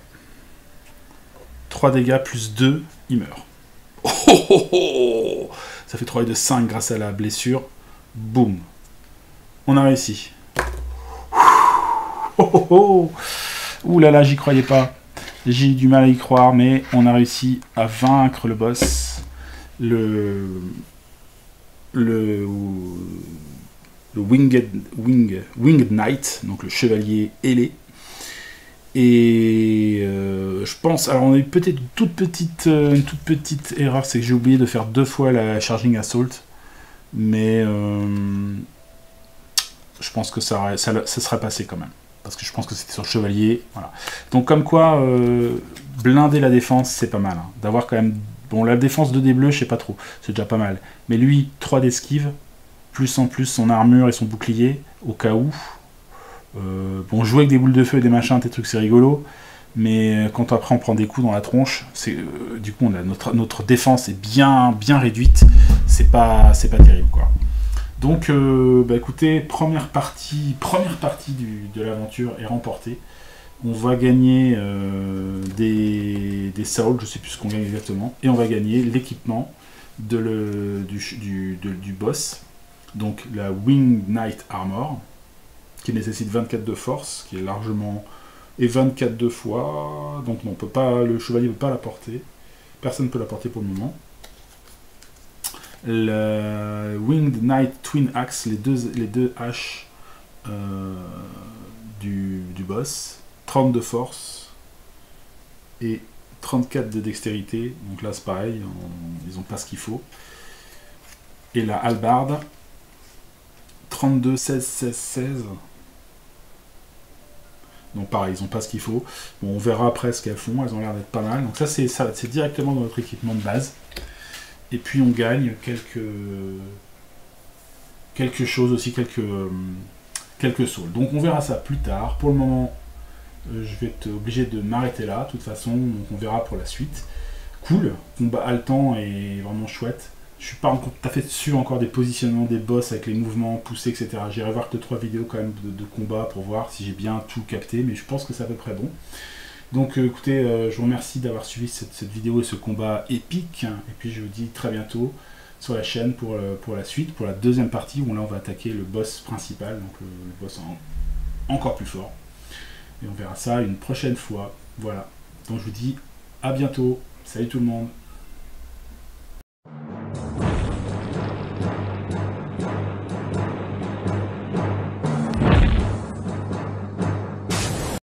3 dégâts plus 2, il meurt. Oh, oh, oh. Ça fait 3 et de 5 grâce à la blessure. Boum. On a réussi. Oh, oh, oh. Ouh là là, j'y croyais pas. J'ai eu du mal à y croire, mais on a réussi à vaincre le boss. Le Winged Knight, donc le chevalier ailé. Et je pense, alors on a eu peut-être une toute petite erreur, c'est que j'ai oublié de faire 2 fois la Charging Assault, mais je pense que ça serait passé quand même, parce que je pense que c'était sur le chevalier, voilà. Donc comme quoi, blinder la défense, c'est pas mal, hein. D'avoir quand même, bon, la défense 2 dés bleus, je sais pas trop, c'est déjà pas mal, mais lui, 3 d'esquive, plus en plus son armure et son bouclier, au cas où. Bon, jouer avec des boules de feu et des machins, des trucs, c'est rigolo, mais quand après on prend des coups dans la tronche, du coup notre défense est bien réduite, c'est pas terrible, quoi. Donc, écoutez, première partie de l'aventure est remportée. On va gagner des souls, je sais plus ce qu'on gagne exactement, et on va gagner l'équipement du boss, donc la Winged Knight Armor, qui nécessite 24 de force, qui est largement... et 24 de foi, donc non, le chevalier ne peut pas la porter. Personne ne peut la porter pour le moment. Le Winged Knight Twin Axe, les deux haches du boss, 30 de force et 34 de dextérité, donc là c'est pareil, ils n'ont pas ce qu'il faut. Et la hallebarde, 32, 16, 16, 16. Donc pareil, ils n'ont pas ce qu'il faut. Bon, on verra après ce qu'elles font, elles ont l'air d'être pas mal. Donc ça c'est directement dans notre équipement de base. Et puis on gagne quelque chose aussi, quelques sauts. Donc on verra ça plus tard. Pour le moment, je vais être obligé de m'arrêter là, de toute façon, donc on verra pour la suite. Cool, combat haletant et vraiment chouette. Je suis pas tout à fait sûr encore des positionnements des boss avec les mouvements poussés, etc. J'irai voir 2-3 vidéos quand même de combat pour voir si j'ai bien tout capté, mais je pense que c'est à peu près bon. Donc écoutez, je vous remercie d'avoir suivi cette vidéo et ce combat épique, et puis je vous dis très bientôt sur la chaîne pour la suite, pour la deuxième partie où là on va attaquer le boss principal, donc le boss encore plus fort. Et on verra ça une prochaine fois. Voilà, donc je vous dis à bientôt, salut tout le monde.